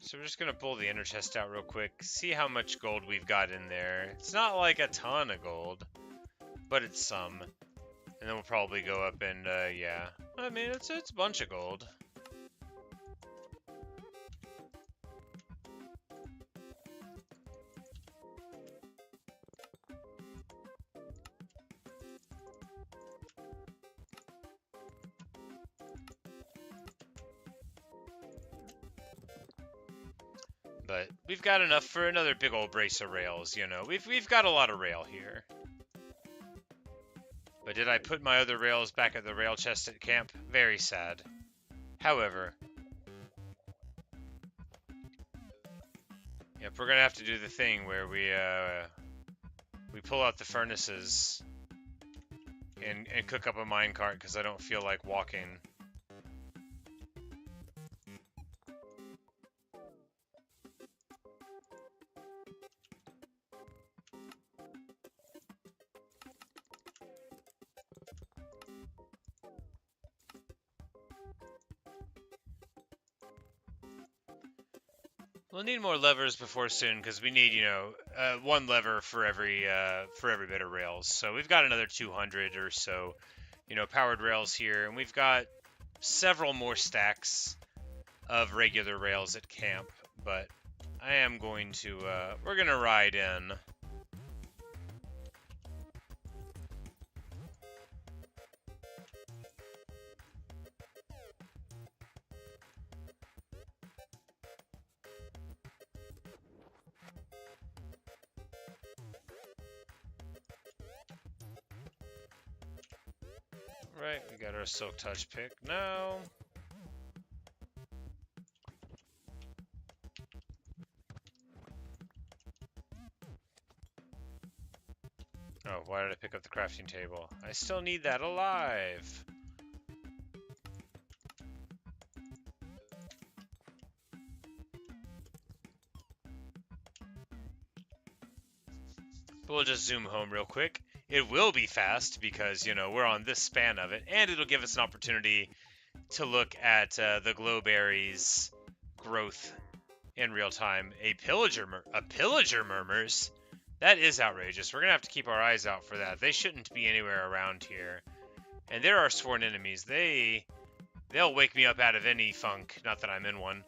So we're just going to pull the inner chest out real quick, see how much gold we've got in there. It's not like a ton of gold, but it's some. And then we'll probably go up and, yeah. I mean, it's a bunch of gold. But we've got enough for another big old brace of rails, you know. We've got a lot of rail here. But did I put my other rails back at the rail chest at camp? Very sad. However, yep, we're gonna have to do the thing where we pull out the furnaces and cook up a minecart because I don't feel like walking. We'll need more levers before soon because we need, you know, one lever for every bit of rails. So we've got another 200 or so, you know, powered rails here, and we've got several more stacks of regular rails at camp. But I am going to, we're gonna ride in. Right, we got our silk touch pick now. Oh, why did I pick up the crafting table? I still need that alive. But we'll just zoom home real quick. It will be fast because, you know, we're on this span of it, and it'll give us an opportunity to look at the glowberries' growth in real time. A pillager murmurs? That is outrageous. We're gonna have to keep our eyes out for that. They shouldn't be anywhere around here. And there are sworn enemies. They'll wake me up out of any funk. Not that I'm in one.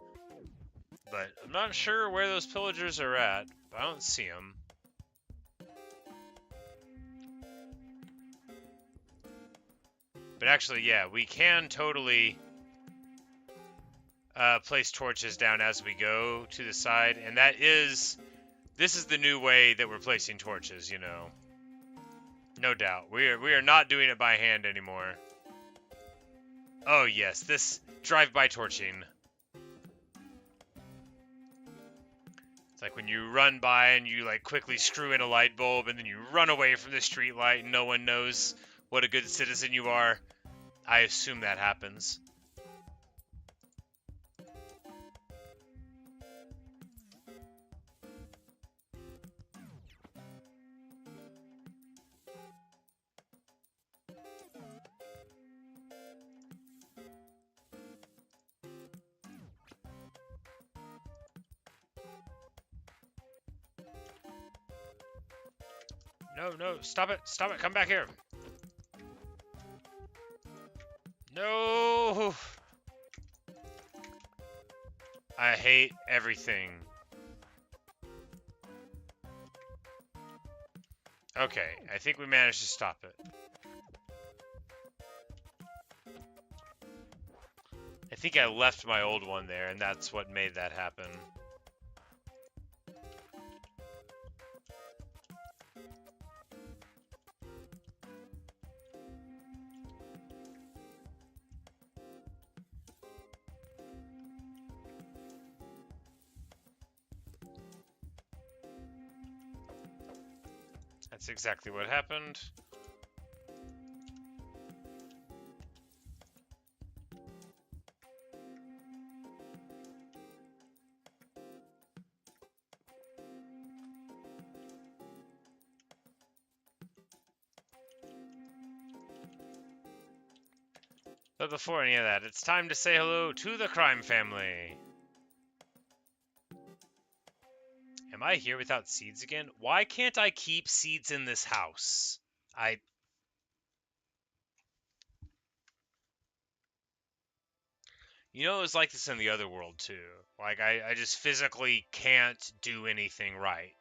But I'm not sure where those pillagers are at. I don't see them. But actually, yeah, we can totally place torches down as we go to the side. And this is the new way that we're placing torches, you know. No doubt. We are not doing it by hand anymore. Oh yes, this drive-by torching. It's like when you run by and you like quickly screw in a light bulb and then you run away from the street light and no one knows what a good citizen you are. I assume that happens. No, stop it, come back here. No! I hate everything. Okay, I think we managed to stop it. I think I left my old one there, and that's what made that happen. That's exactly what happened. But before any of that, it's time to say hello to the crime family. Am I here without seeds again? Why can't I keep seeds in this house? You know, it was like this in the other world, too. Like, I just physically can't do anything right.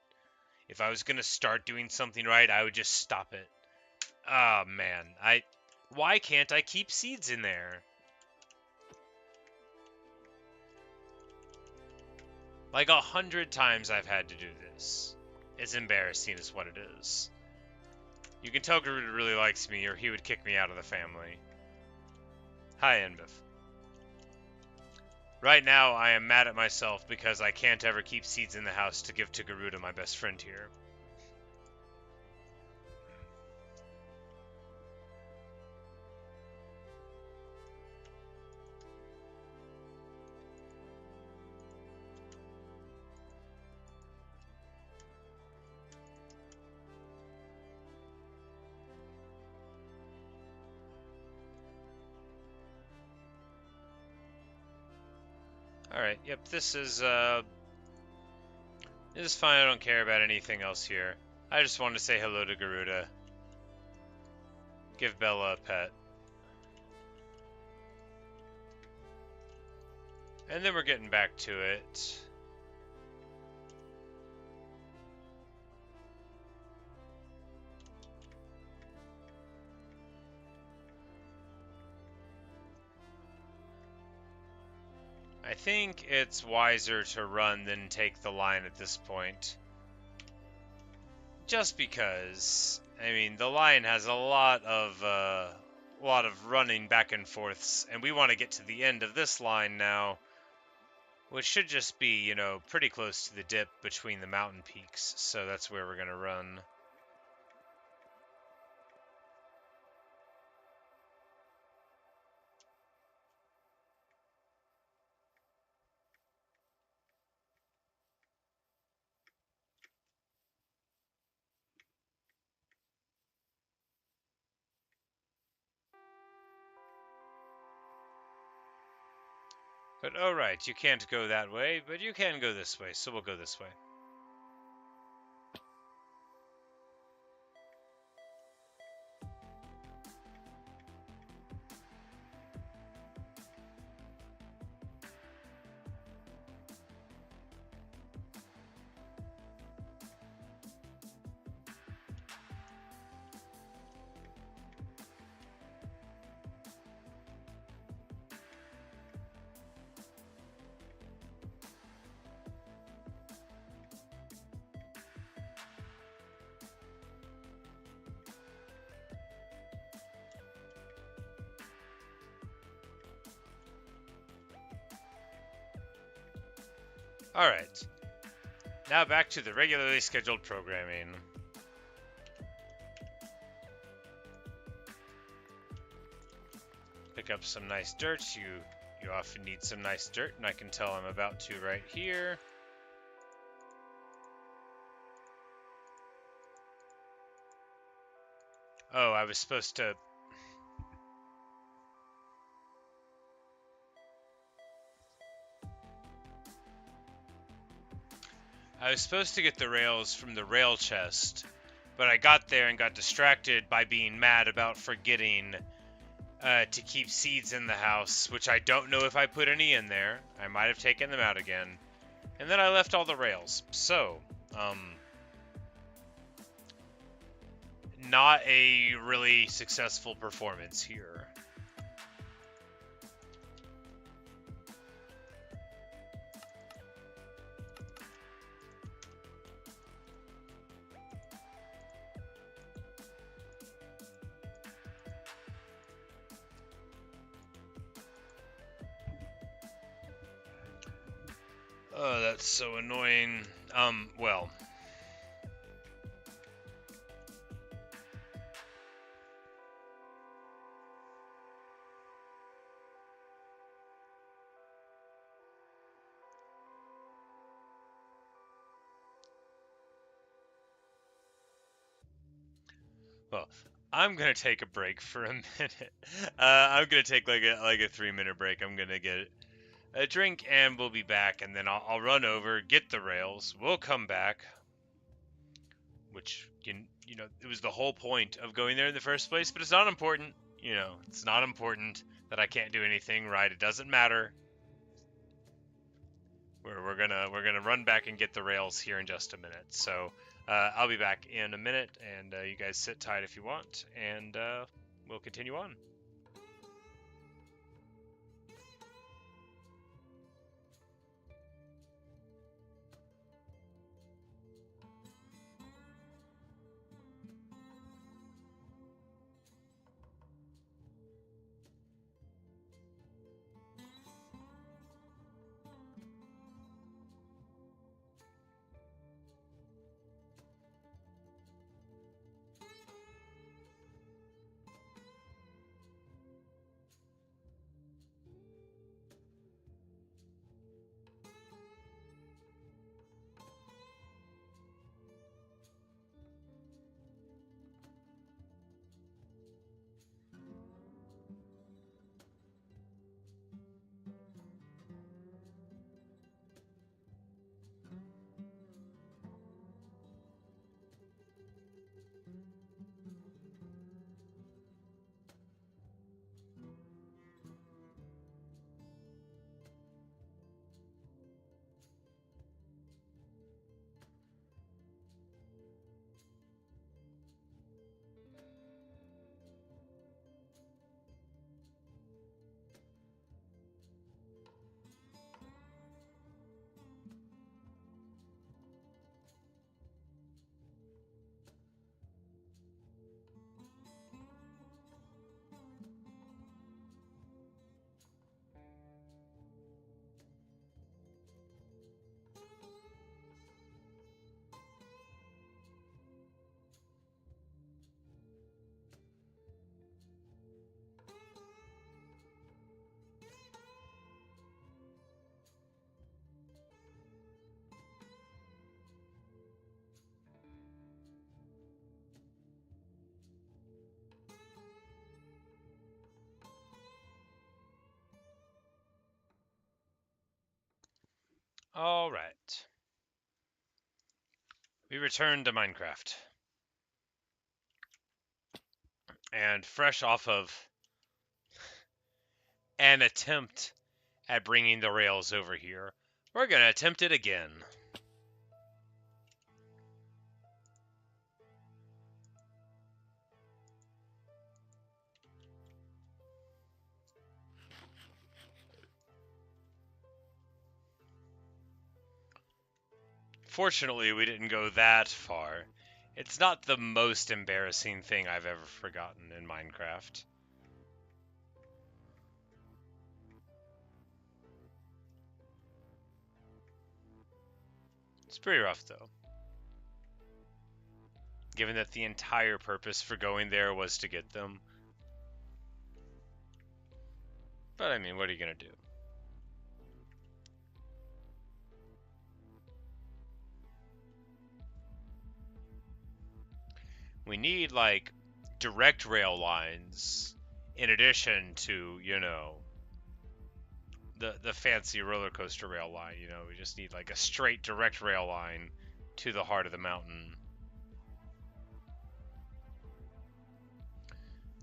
If I was gonna start doing something right, I would just stop it. Oh, man. Why can't I keep seeds in there? Like 100 times I've had to do this. It's embarrassing is what it is. You can tell Garuda really likes me or he would kick me out of the family. Hi, Enbif. Right now, I am mad at myself because I can't ever keep seeds in the house to give to Garuda, my best friend here. Alright, yep, this is fine. I don't care about anything else here. I just wanted to say hello to Garuda. Give Bella a pet. And then we're getting back to it. I think it's wiser to run than take the line at this point. Just because, I mean, the line has a lot of running back and forths, and we want to get to the end of this line now, which should just be, you know, pretty close to the dip between the mountain peaks, so that's where we're gonna run. But oh right, you can't go that way, but you can go this way, so we'll go this way. Alright, now back to the regularly scheduled programming. Pick up some nice dirt. You often need some nice dirt, and I can tell I'm about to right here. Oh, I was supposed to... get the rails from the rail chest, but I got there and got distracted by being mad about forgetting to keep seeds in the house, which I don't know if I put any in there. I might have taken them out again. And then I left all the rails. So, not a really successful performance here. Oh, that's so annoying. Well. Well, I'm gonna take a break for a minute. I'm gonna take like a 3-minute break. I'm gonna get a drink and we'll be back, and then I'll run over, get the rails. We'll come back, which you know it was the whole point of going there in the first place. But it's not important. You know, it's not important that I can't do anything right. It doesn't matter. We're gonna run back and get the rails here in just a minute. So I'll be back in a minute, and you guys sit tight if you want, and we'll continue on. All right. We return to Minecraft. And fresh off of an attempt at bringing the rails over here, we're going to attempt it again. Fortunately, we didn't go that far. It's not the most embarrassing thing I've ever forgotten in Minecraft. It's pretty rough, though. Given that the entire purpose for going there was to get them. But I mean, what are you going to do? We need, like, direct rail lines in addition to, you know, the fancy roller coaster rail line. You know, we just need, like, a straight direct rail line to the heart of the mountain.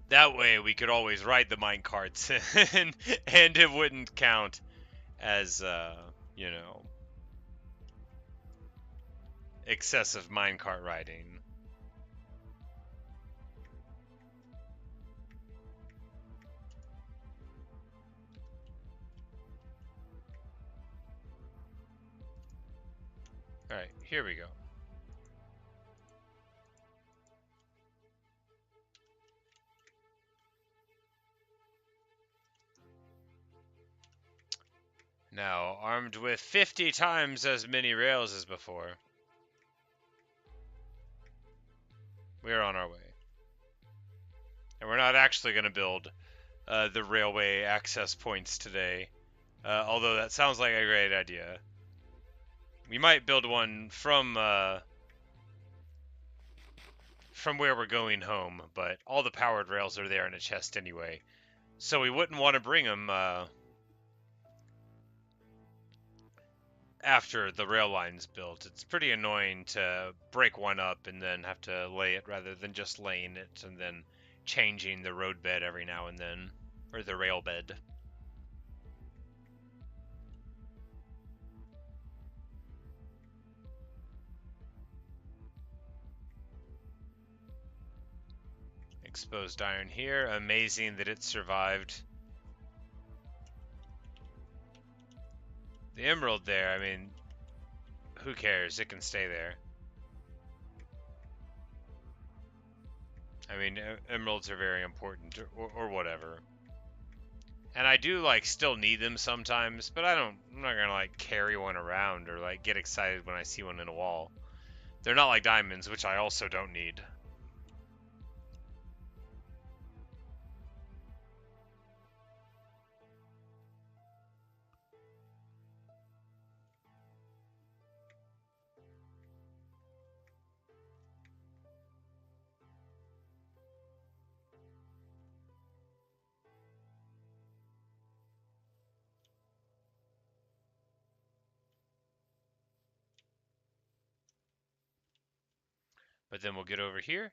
That way we could always ride the mine carts and it wouldn't count as, you know, excessive minecart riding. Alright, here we go. Now, armed with 50 times as many rails as before, we are on our way. And we're not actually going to build the railway access points today, although that sounds like a great idea. We might build one from where we're going home, but all the powered rails are there in a chest anyway, so we wouldn't want to bring them after the rail line's built. It's pretty annoying to break one up and then have to lay it rather than just laying it and then changing the road bed every now and then, or the rail bed. Exposed iron here. Amazing that it survived. The emerald there, I mean, who cares? It can stay there. I mean, emeralds are very important, or whatever. And I do, like, still need them sometimes, but I'm not gonna, like, carry one around or, like, get excited when I see one in a wall. They're not like diamonds, which I also don't need. But then we'll get over here,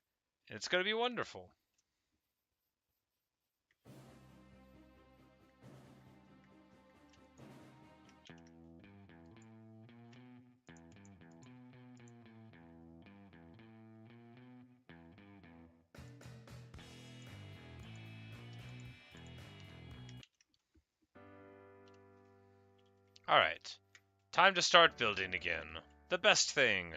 and it's gonna be wonderful. Alright. Time to start building again. The best thing.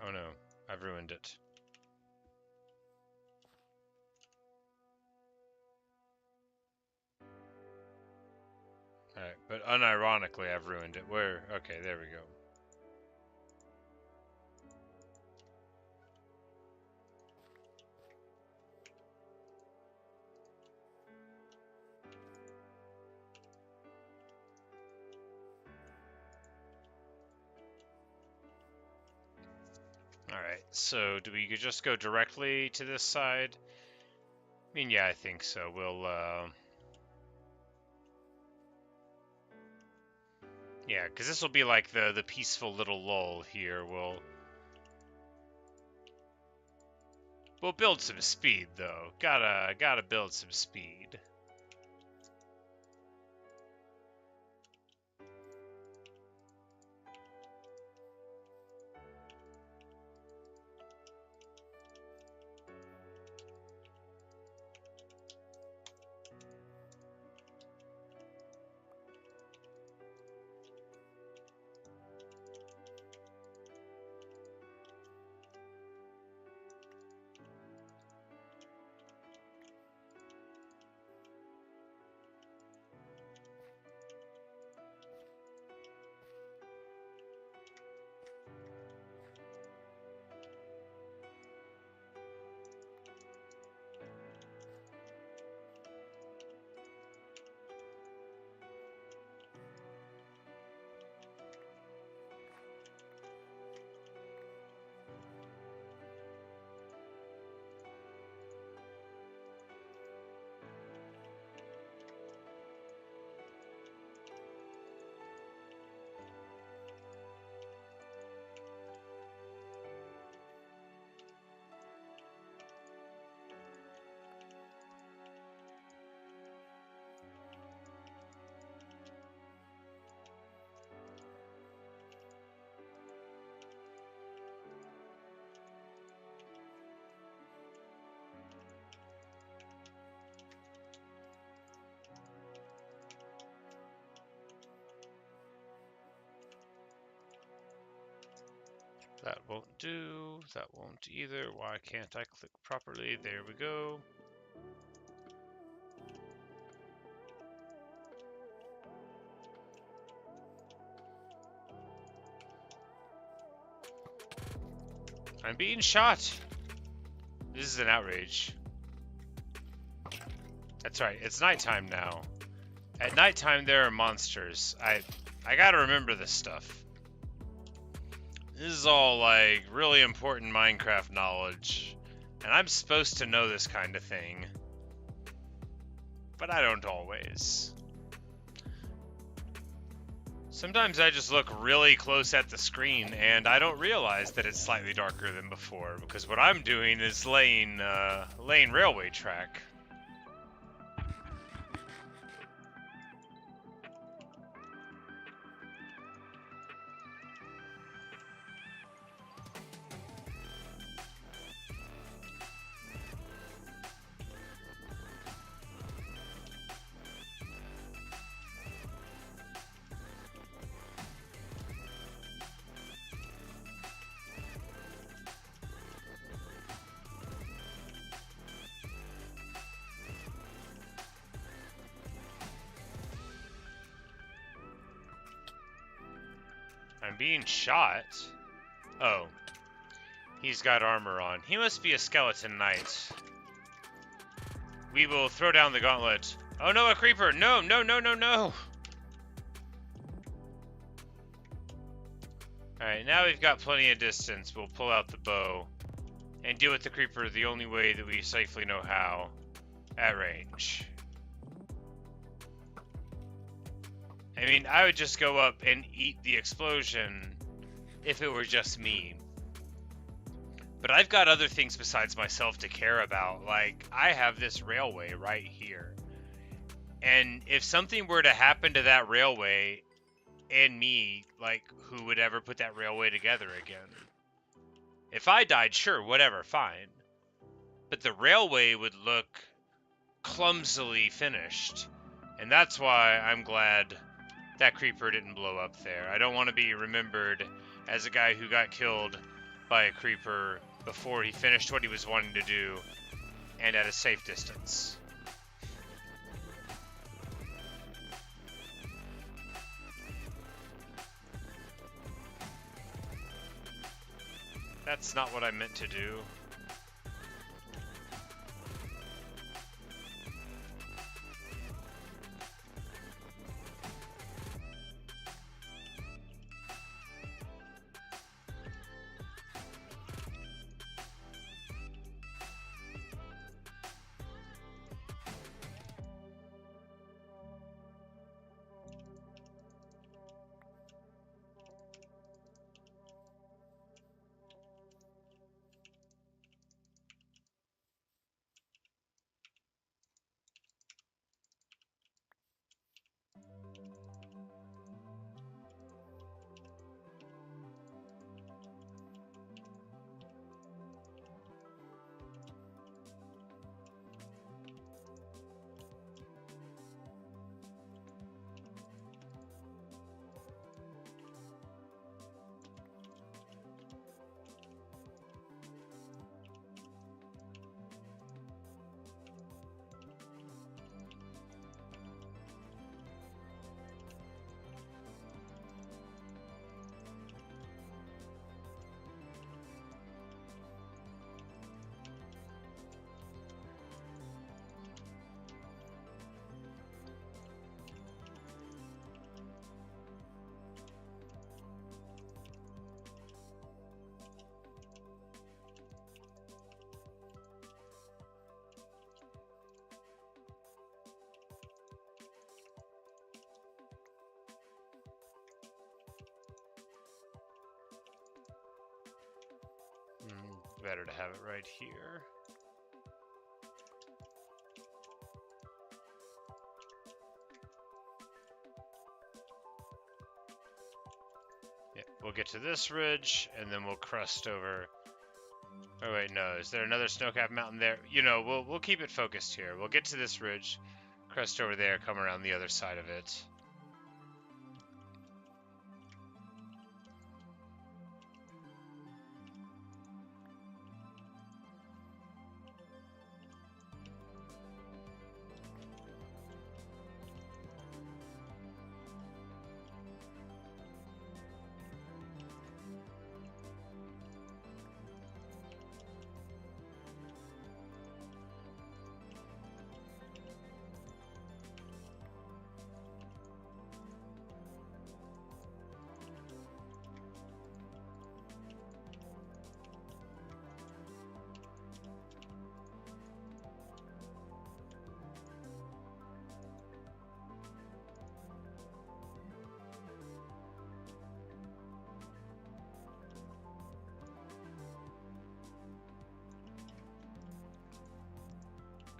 Oh no, I've ruined it. Alright, but unironically I've ruined it. Where? Okay, there we go. So do we just go directly to this side? I mean, yeah, I think so. We'll, yeah, because this will be like the peaceful little lull here. We'll build some speed though. Gotta build some speed. That won't do. That won't either. Why can't I click properly? There we go. I'm being shot. This is an outrage. That's right. It's nighttime now. At nighttime, there are monsters. I gotta remember this stuff. This is all, like, really important Minecraft knowledge. And I'm supposed to know this kind of thing. But I don't always. Sometimes I just look really close at the screen and I don't realize that it's slightly darker than before, because what I'm doing is laying railway track. I'm being shot? Oh. He's got armor on. He must be a skeleton knight. We will throw down the gauntlet. Oh no, a creeper! No, no, no, no, no! Alright, now we've got plenty of distance. We'll pull out the bow and deal with the creeper the only way that we safely know how. At range. I mean, I would just go up and eat the explosion if it were just me. But I've got other things besides myself to care about. Like, I have this railway right here. And if something were to happen to that railway and me, like, who would ever put that railway together again? If I died, sure, whatever, fine. But the railway would look clumsily finished. And that's why I'm glad that creeper didn't blow up there. I don't want to be remembered as a guy who got killed by a creeper before he finished what he was wanting to do and at a safe distance. That's not what I meant to do. Better to have it right here. Yeah, we'll get to this ridge, and then we'll crest over. Oh wait, no. Is there another snow-capped mountain there? You know, we'll keep it focused here. We'll get to this ridge, crest over there, come around the other side of it.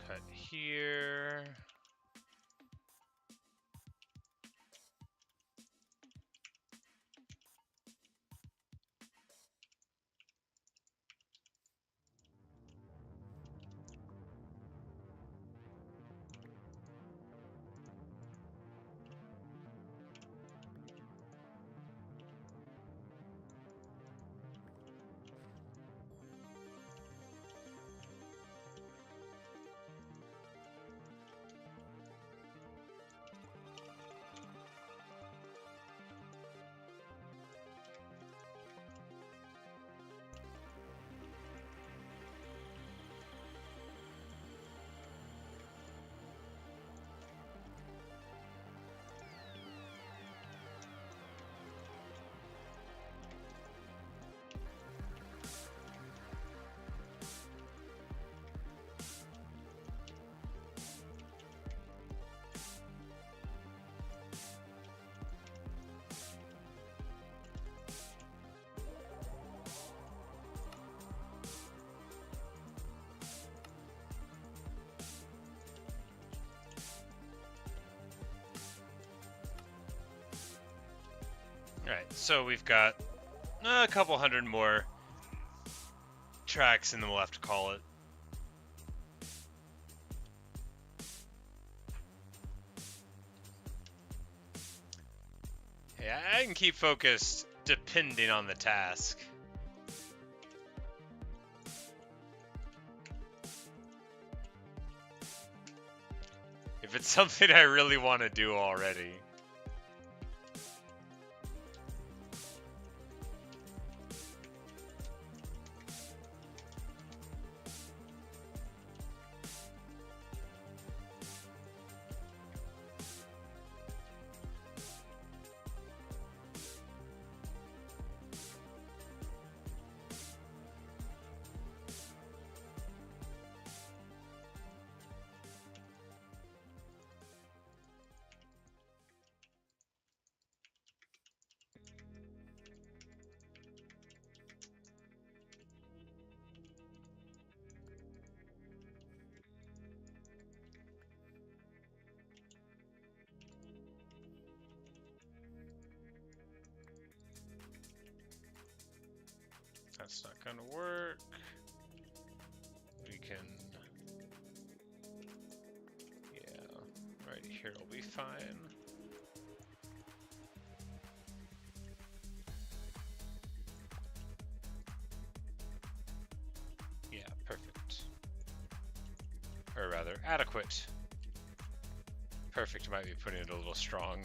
Cut here. Alright, so we've got a couple hundred more tracks, and then we'll have to call it. Yeah, I can keep focused depending on the task. If it's something I really want to do already. That's not gonna work. We can, yeah, right here will be fine. Yeah, perfect. Or rather, adequate. Perfect might be putting it a little strong.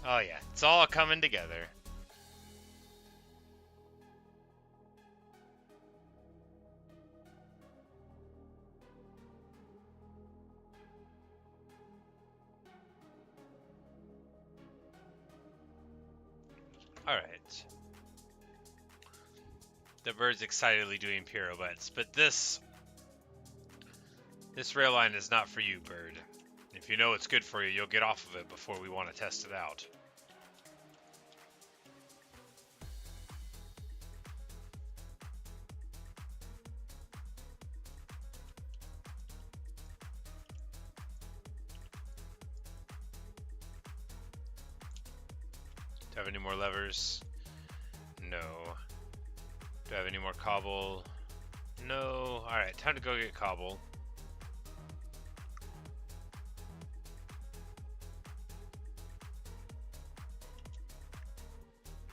Oh yeah, it's all coming together. Alright. The bird's excitedly doing pirouettes, but this rail line is not for you, bird. If you know it's good for you, you'll get off of it before we want to test it out. Do I have any more levers? No. Do I have any more cobble? No. Alright, time to go get cobble.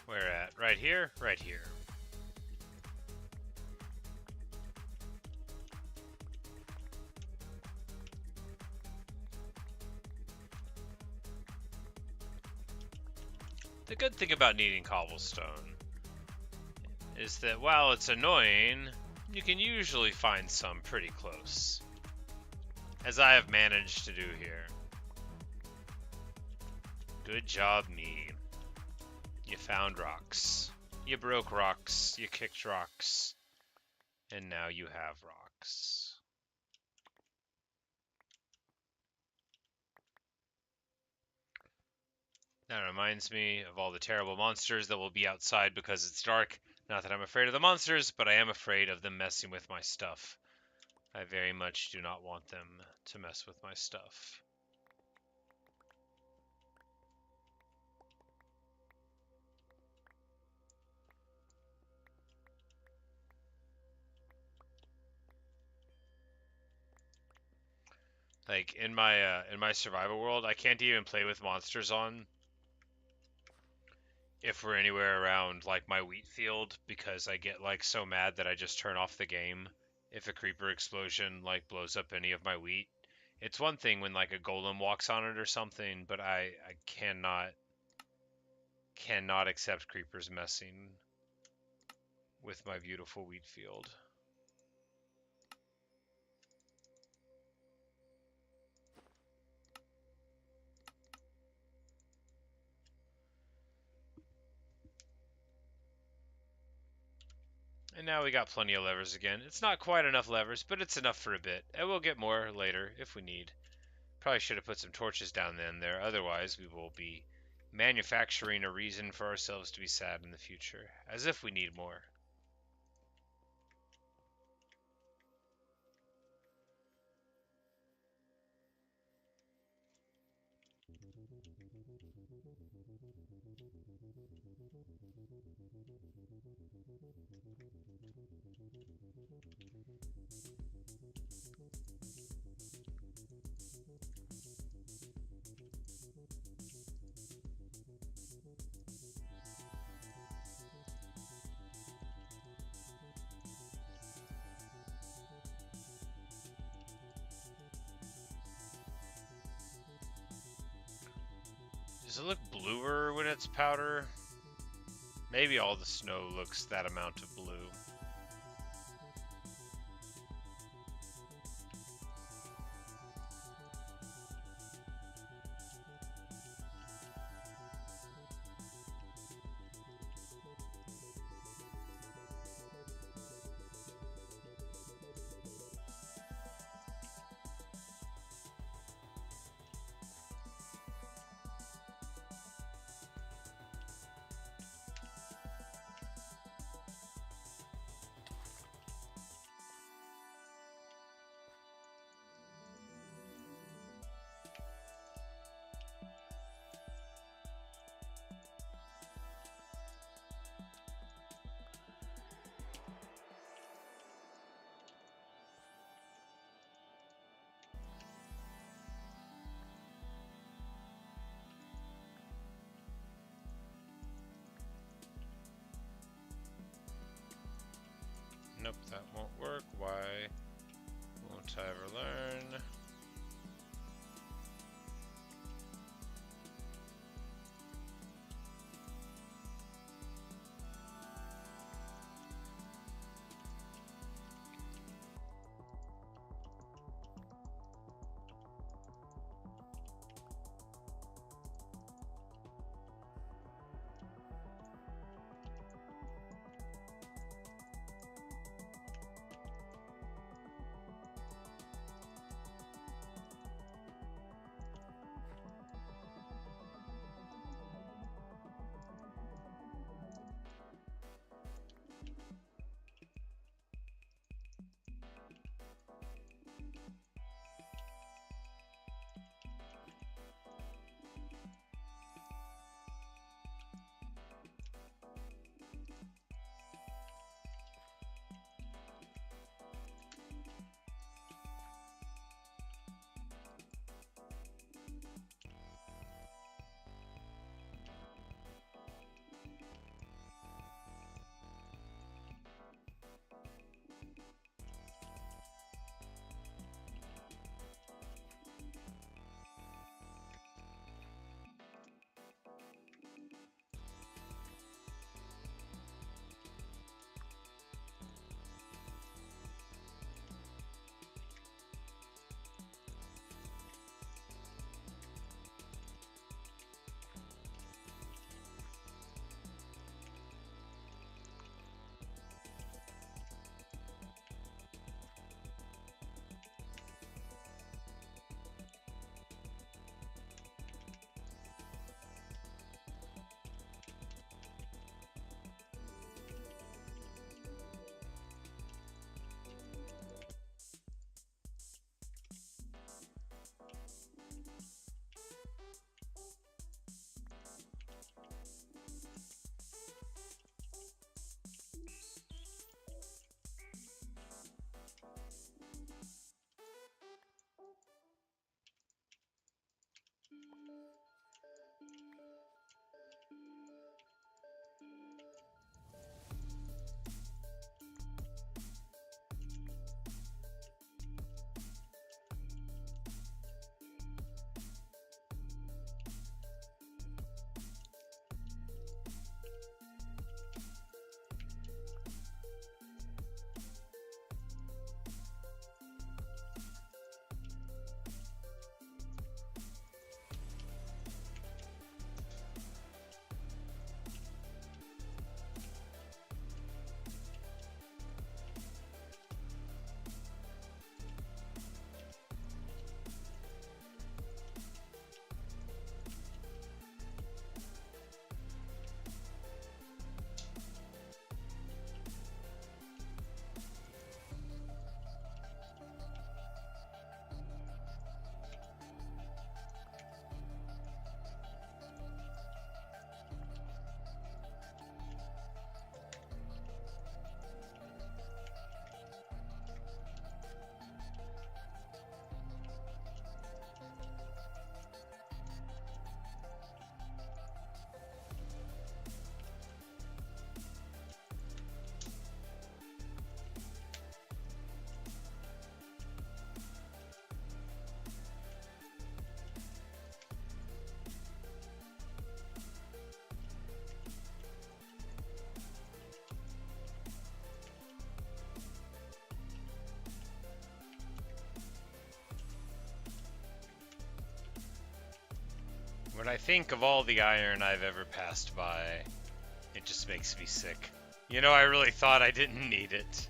Where at? Right here? Right here. The good thing about needing cobblestone is that while it's annoying, you can usually find some pretty close. As I have managed to do here. Good job, me. You found rocks. You broke rocks. You kicked rocks. And now you have rocks. That reminds me of all the terrible monsters that will be outside because it's dark. Not that I'm afraid of the monsters, but I am afraid of them messing with my stuff. I very much do not want them to mess with my stuff. Like in my survival world, I can't even play with monsters on if we're anywhere around like my wheat field because I get like so mad that I just turn off the game if a creeper explosion like blows up any of my wheat. It's one thing when like a golem walks on it or something, but I cannot accept creepers messing with my beautiful wheat field. And now we got plenty of levers again. It's not quite enough levers, but it's enough for a bit. And we'll get more later if we need. Probably should have put some torches down there. Otherwise, we will be manufacturing a reason for ourselves to be sad in the future. As if we need more. Does it look bluer when it's powder? Maybe all the snow looks that amount of blue. Nope, that won't work. Why won't I ever learn? When I think of all the iron I've ever passed by, it just makes me sick. You know, I really thought I didn't need it.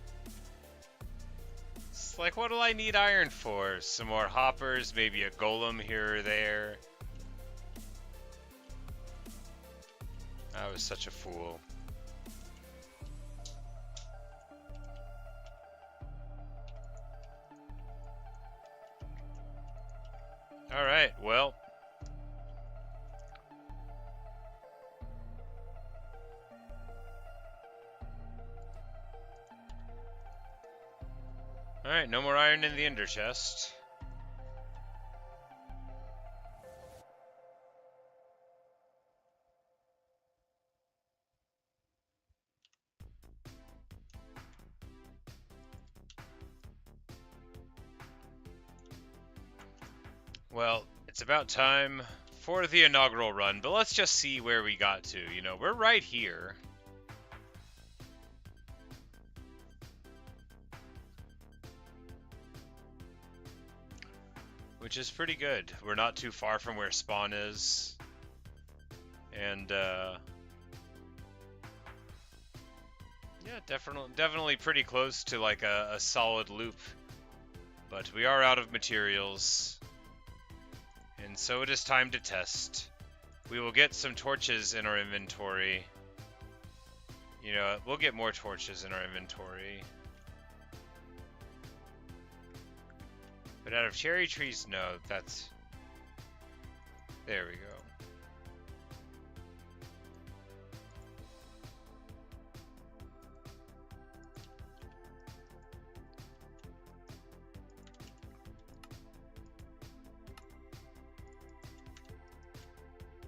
It's like, what do I need iron for? Some more hoppers, maybe a golem here or there. I was such a fool. Alright, well. Alright, no more iron in the ender chest. Well, it's about time for the inaugural run, but let's just see where we got to. You know, we're right here. Which is pretty good. We're not too far from where spawn is. And, yeah, definitely pretty close to, like, a solid loop. But we are out of materials. And so it is time to test. We will get some torches in our inventory. You know, we'll get more torches in our inventory. But out of cherry trees, no, that's... There we go.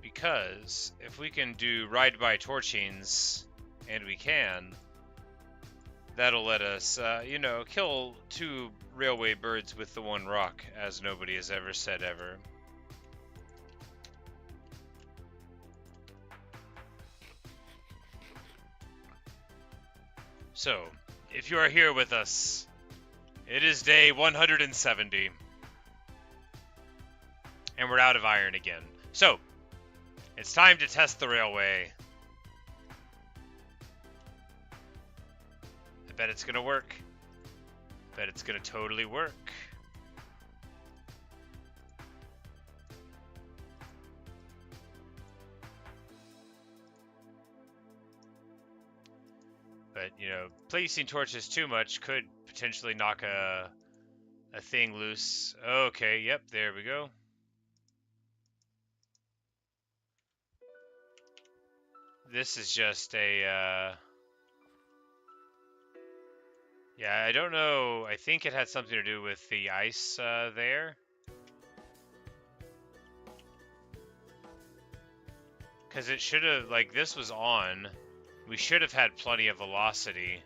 Because if we can do ride by torchings, and we can, that'll let us, you know, kill 2 railway birds with the 1 rock, as nobody has ever said ever. So, if you are here with us, it is day 170. And we're out of iron again. So, it's time to test the railway. I bet it's gonna work. Bet it's gonna totally work. But, you know, placing torches too much could potentially knock a thing loose. Okay, yep, there we go. This is just a, yeah, I don't know. I think it had something to do with the ice there. Because it should have, like, this was on. We should have had plenty of velocity.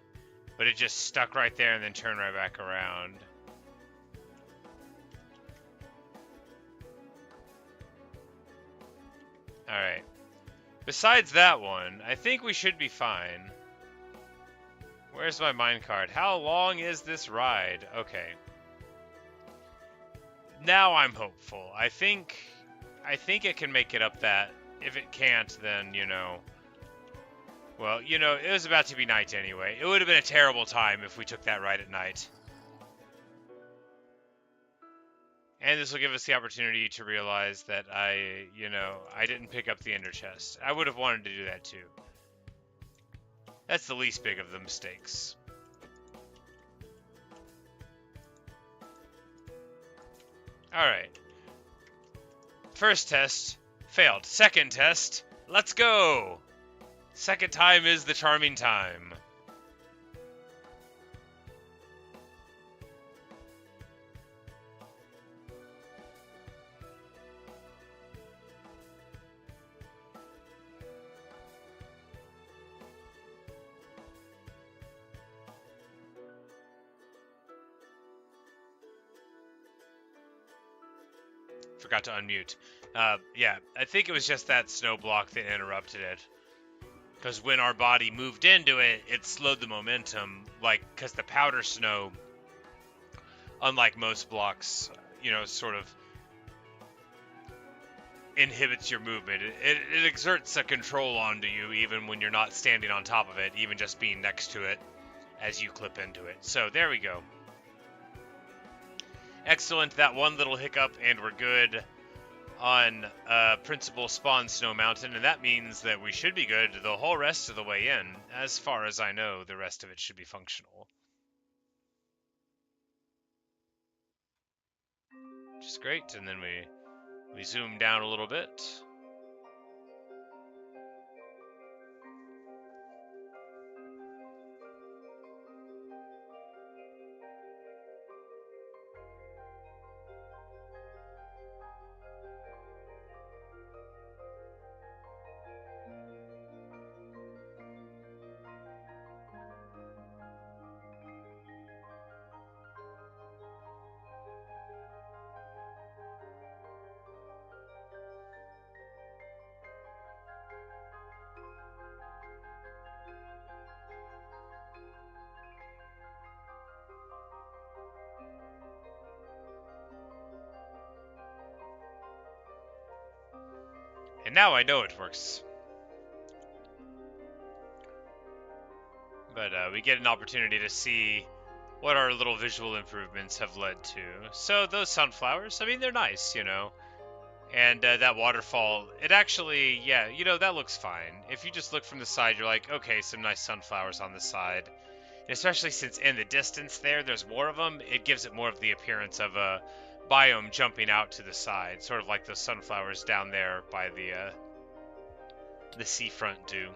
But it just stuck right there and then turned right back around. Alright. Besides that one, I think we should be fine. Where's my minecart? How long is this ride? Okay. Now I'm hopeful. I think it can make it up that. If it can't, then, you know... Well, you know, it was about to be night anyway. It would have been a terrible time if we took that ride at night. And this will give us the opportunity to realize that I didn't pick up the ender chest. I would have wanted to do that too. That's the least big of the mistakes. Alright. First test, failed. Second test, let's go! Second time is the charming time. Forgot to unmute. Yeah, I think it was just that snow block that interrupted it. Because when our body moved into it, it slowed the momentum. Like, because the powder snow, unlike most blocks, you know, sort of... inhibits your movement. It exerts a control onto you even when you're not standing on top of it, even just being next to it as you clip into it. So there we go. Excellent, that one little hiccup, and we're good on Principal Spawn Snow Mountain, and that means that we should be good the whole rest of the way in. As far as I know, the rest of it should be functional. Which is great, and then we zoom down a little bit. And now I know it works. But we get an opportunity to see what our little visual improvements have led to. So those sunflowers, I mean, they're nice, you know. And that waterfall, it actually, yeah, you know, that looks fine. If you just look from the side, you're like, okay, some nice sunflowers on the side. And especially since in the distance there's more of them, it gives it more of the appearance of a biome jumping out to the side, sort of like those sunflowers down there by the seafront do.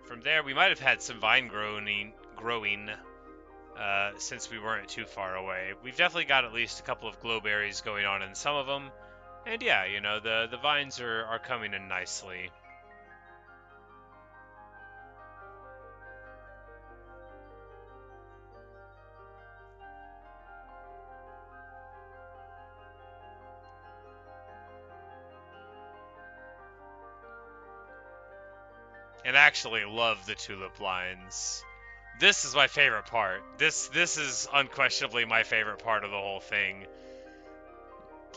From there, we might have had some vine growing since we weren't too far away. We've definitely got at least a couple of glowberries going on in some of them. And yeah, you know, the vines are coming in nicely. And I actually love the tulip lines. This is my favorite part. This is unquestionably my favorite part of the whole thing.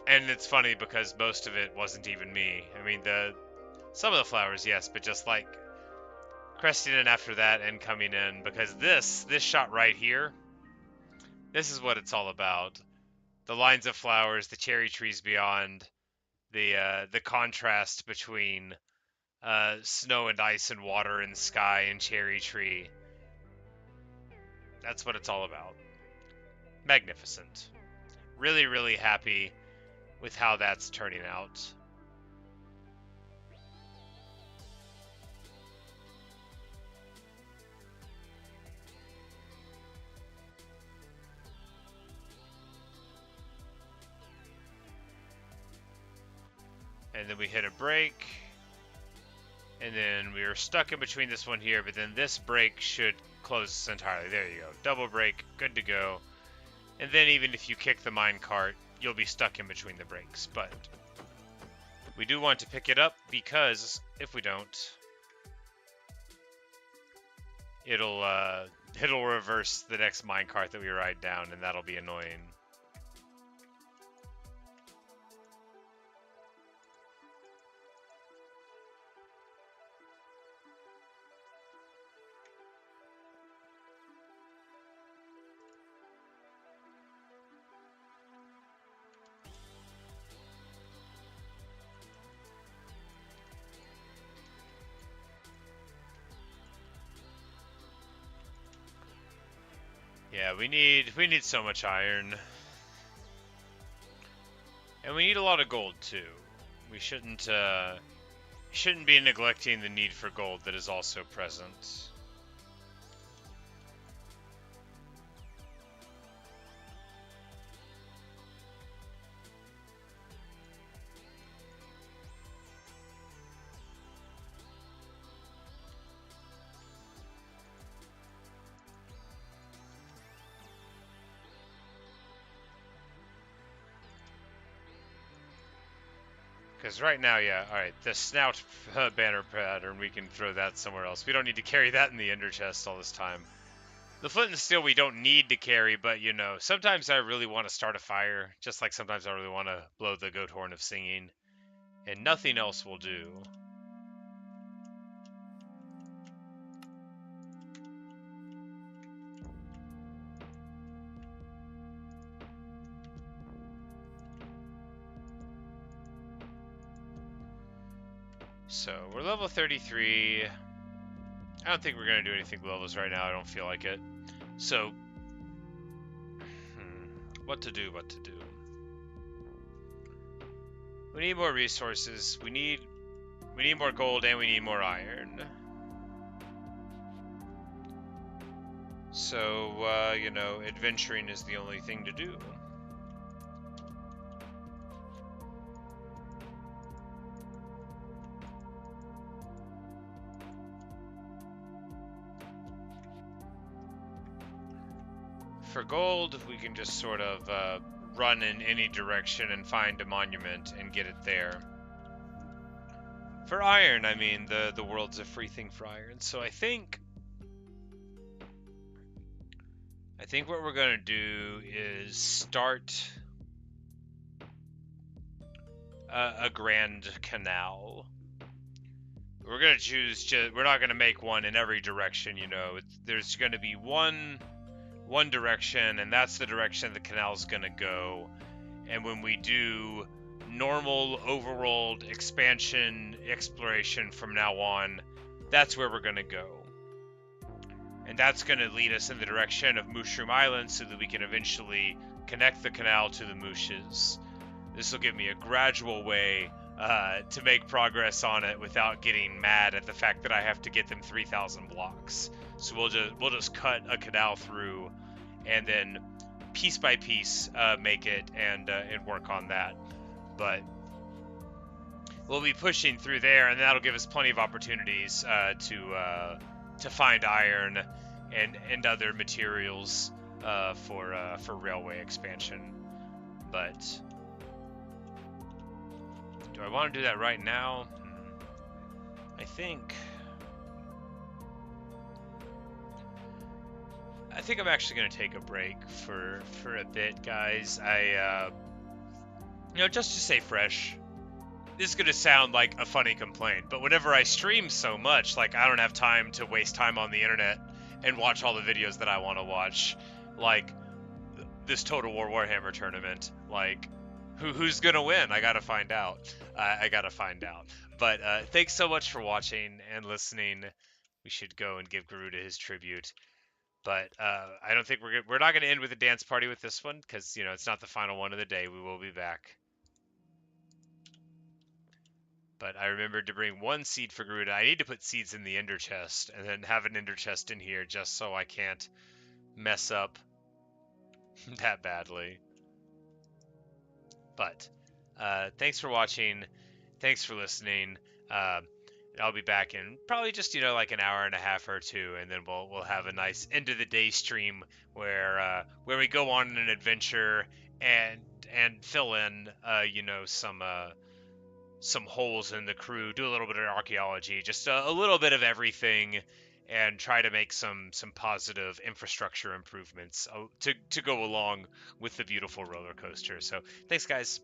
And it's funny because most of it wasn't even me. I mean, some of the flowers, yes, but just like cresting in after that and coming in, because this shot right here, this is what it's all about. The lines of flowers, the cherry trees beyond, the contrast between snow and ice and water and sky and cherry tree. That's what it's all about. Magnificent. Really, really happy with how that's turning out. And then we hit a break. And then we were stuck in between this one here, but then this break should close this entirely. There you go. Double break, good to go. And then even if you kick the minecart, you'll be stuck in between the breaks. But we do want to pick it up because if we don't, it'll reverse the next minecart that we ride down, and that'll be annoying. Yeah, we need so much iron. And we need a lot of gold too. We shouldn't be neglecting the need for gold that is also present. Because right now, yeah, alright, the snout banner pattern, we can throw that somewhere else. We don't need to carry that in the ender chest all this time. The flint and steel we don't need to carry, but you know, sometimes I really want to start a fire, just like sometimes I really want to blow the goat horn of singing, and nothing else will do. So we're level 33. I don't think we're gonna do anything levels right now. I don't feel like it. So, what to do? What to do? We need more resources. We need more gold and we need more iron. So, you know, adventuring is the only thing to do. For gold, we can just sort of run in any direction and find a monument and get it there. For iron, I mean, the world's a free thing for iron. So I think what we're gonna do is start a grand canal. We're gonna choose. We're not gonna make one in every direction. You know, there's gonna be one direction, and that's the direction the canal's gonna go. And when we do normal overworld expansion exploration from now on, that's where we're gonna go. And that's gonna lead us in the direction of Mushroom Island so that we can eventually connect the canal to the Mooshes. This will give me a gradual way to make progress on it without getting mad at the fact that I have to get them 3,000 blocks. So we'll just cut a canal through, and then piece by piece make it and work on that. But we'll be pushing through there, and that'll give us plenty of opportunities to find iron and other materials for railway expansion. But do I want to do that right now? I think I'm actually going to take a break for a bit, guys. You know, just to stay fresh. This is going to sound like a funny complaint, but whenever I stream so much, like, I don't have time to waste time on the internet and watch all the videos that I want to watch. Like, this Total War Warhammer tournament. Like, who's going to win? I got to find out. I got to find out. But thanks so much for watching and listening. We should go and give Garuda his tribute. But I don't think we're not going to end with a dance party with this one, because, you know, it's not the final one of the day. We will be back. But I remembered to bring one seed for Garuda. I need to put seeds in the ender chest and then have an ender chest in here just so I can't mess up that badly. But thanks for watching. Thanks for listening. I'll be back in probably just, you know, like an hour and a half or two, and then we'll have a nice end of the day stream where we go on an adventure and fill in you know, some holes in the crew, do a little bit of archaeology, just a little bit of everything, and try to make some positive infrastructure improvements to go along with the beautiful roller coaster. So thanks, guys.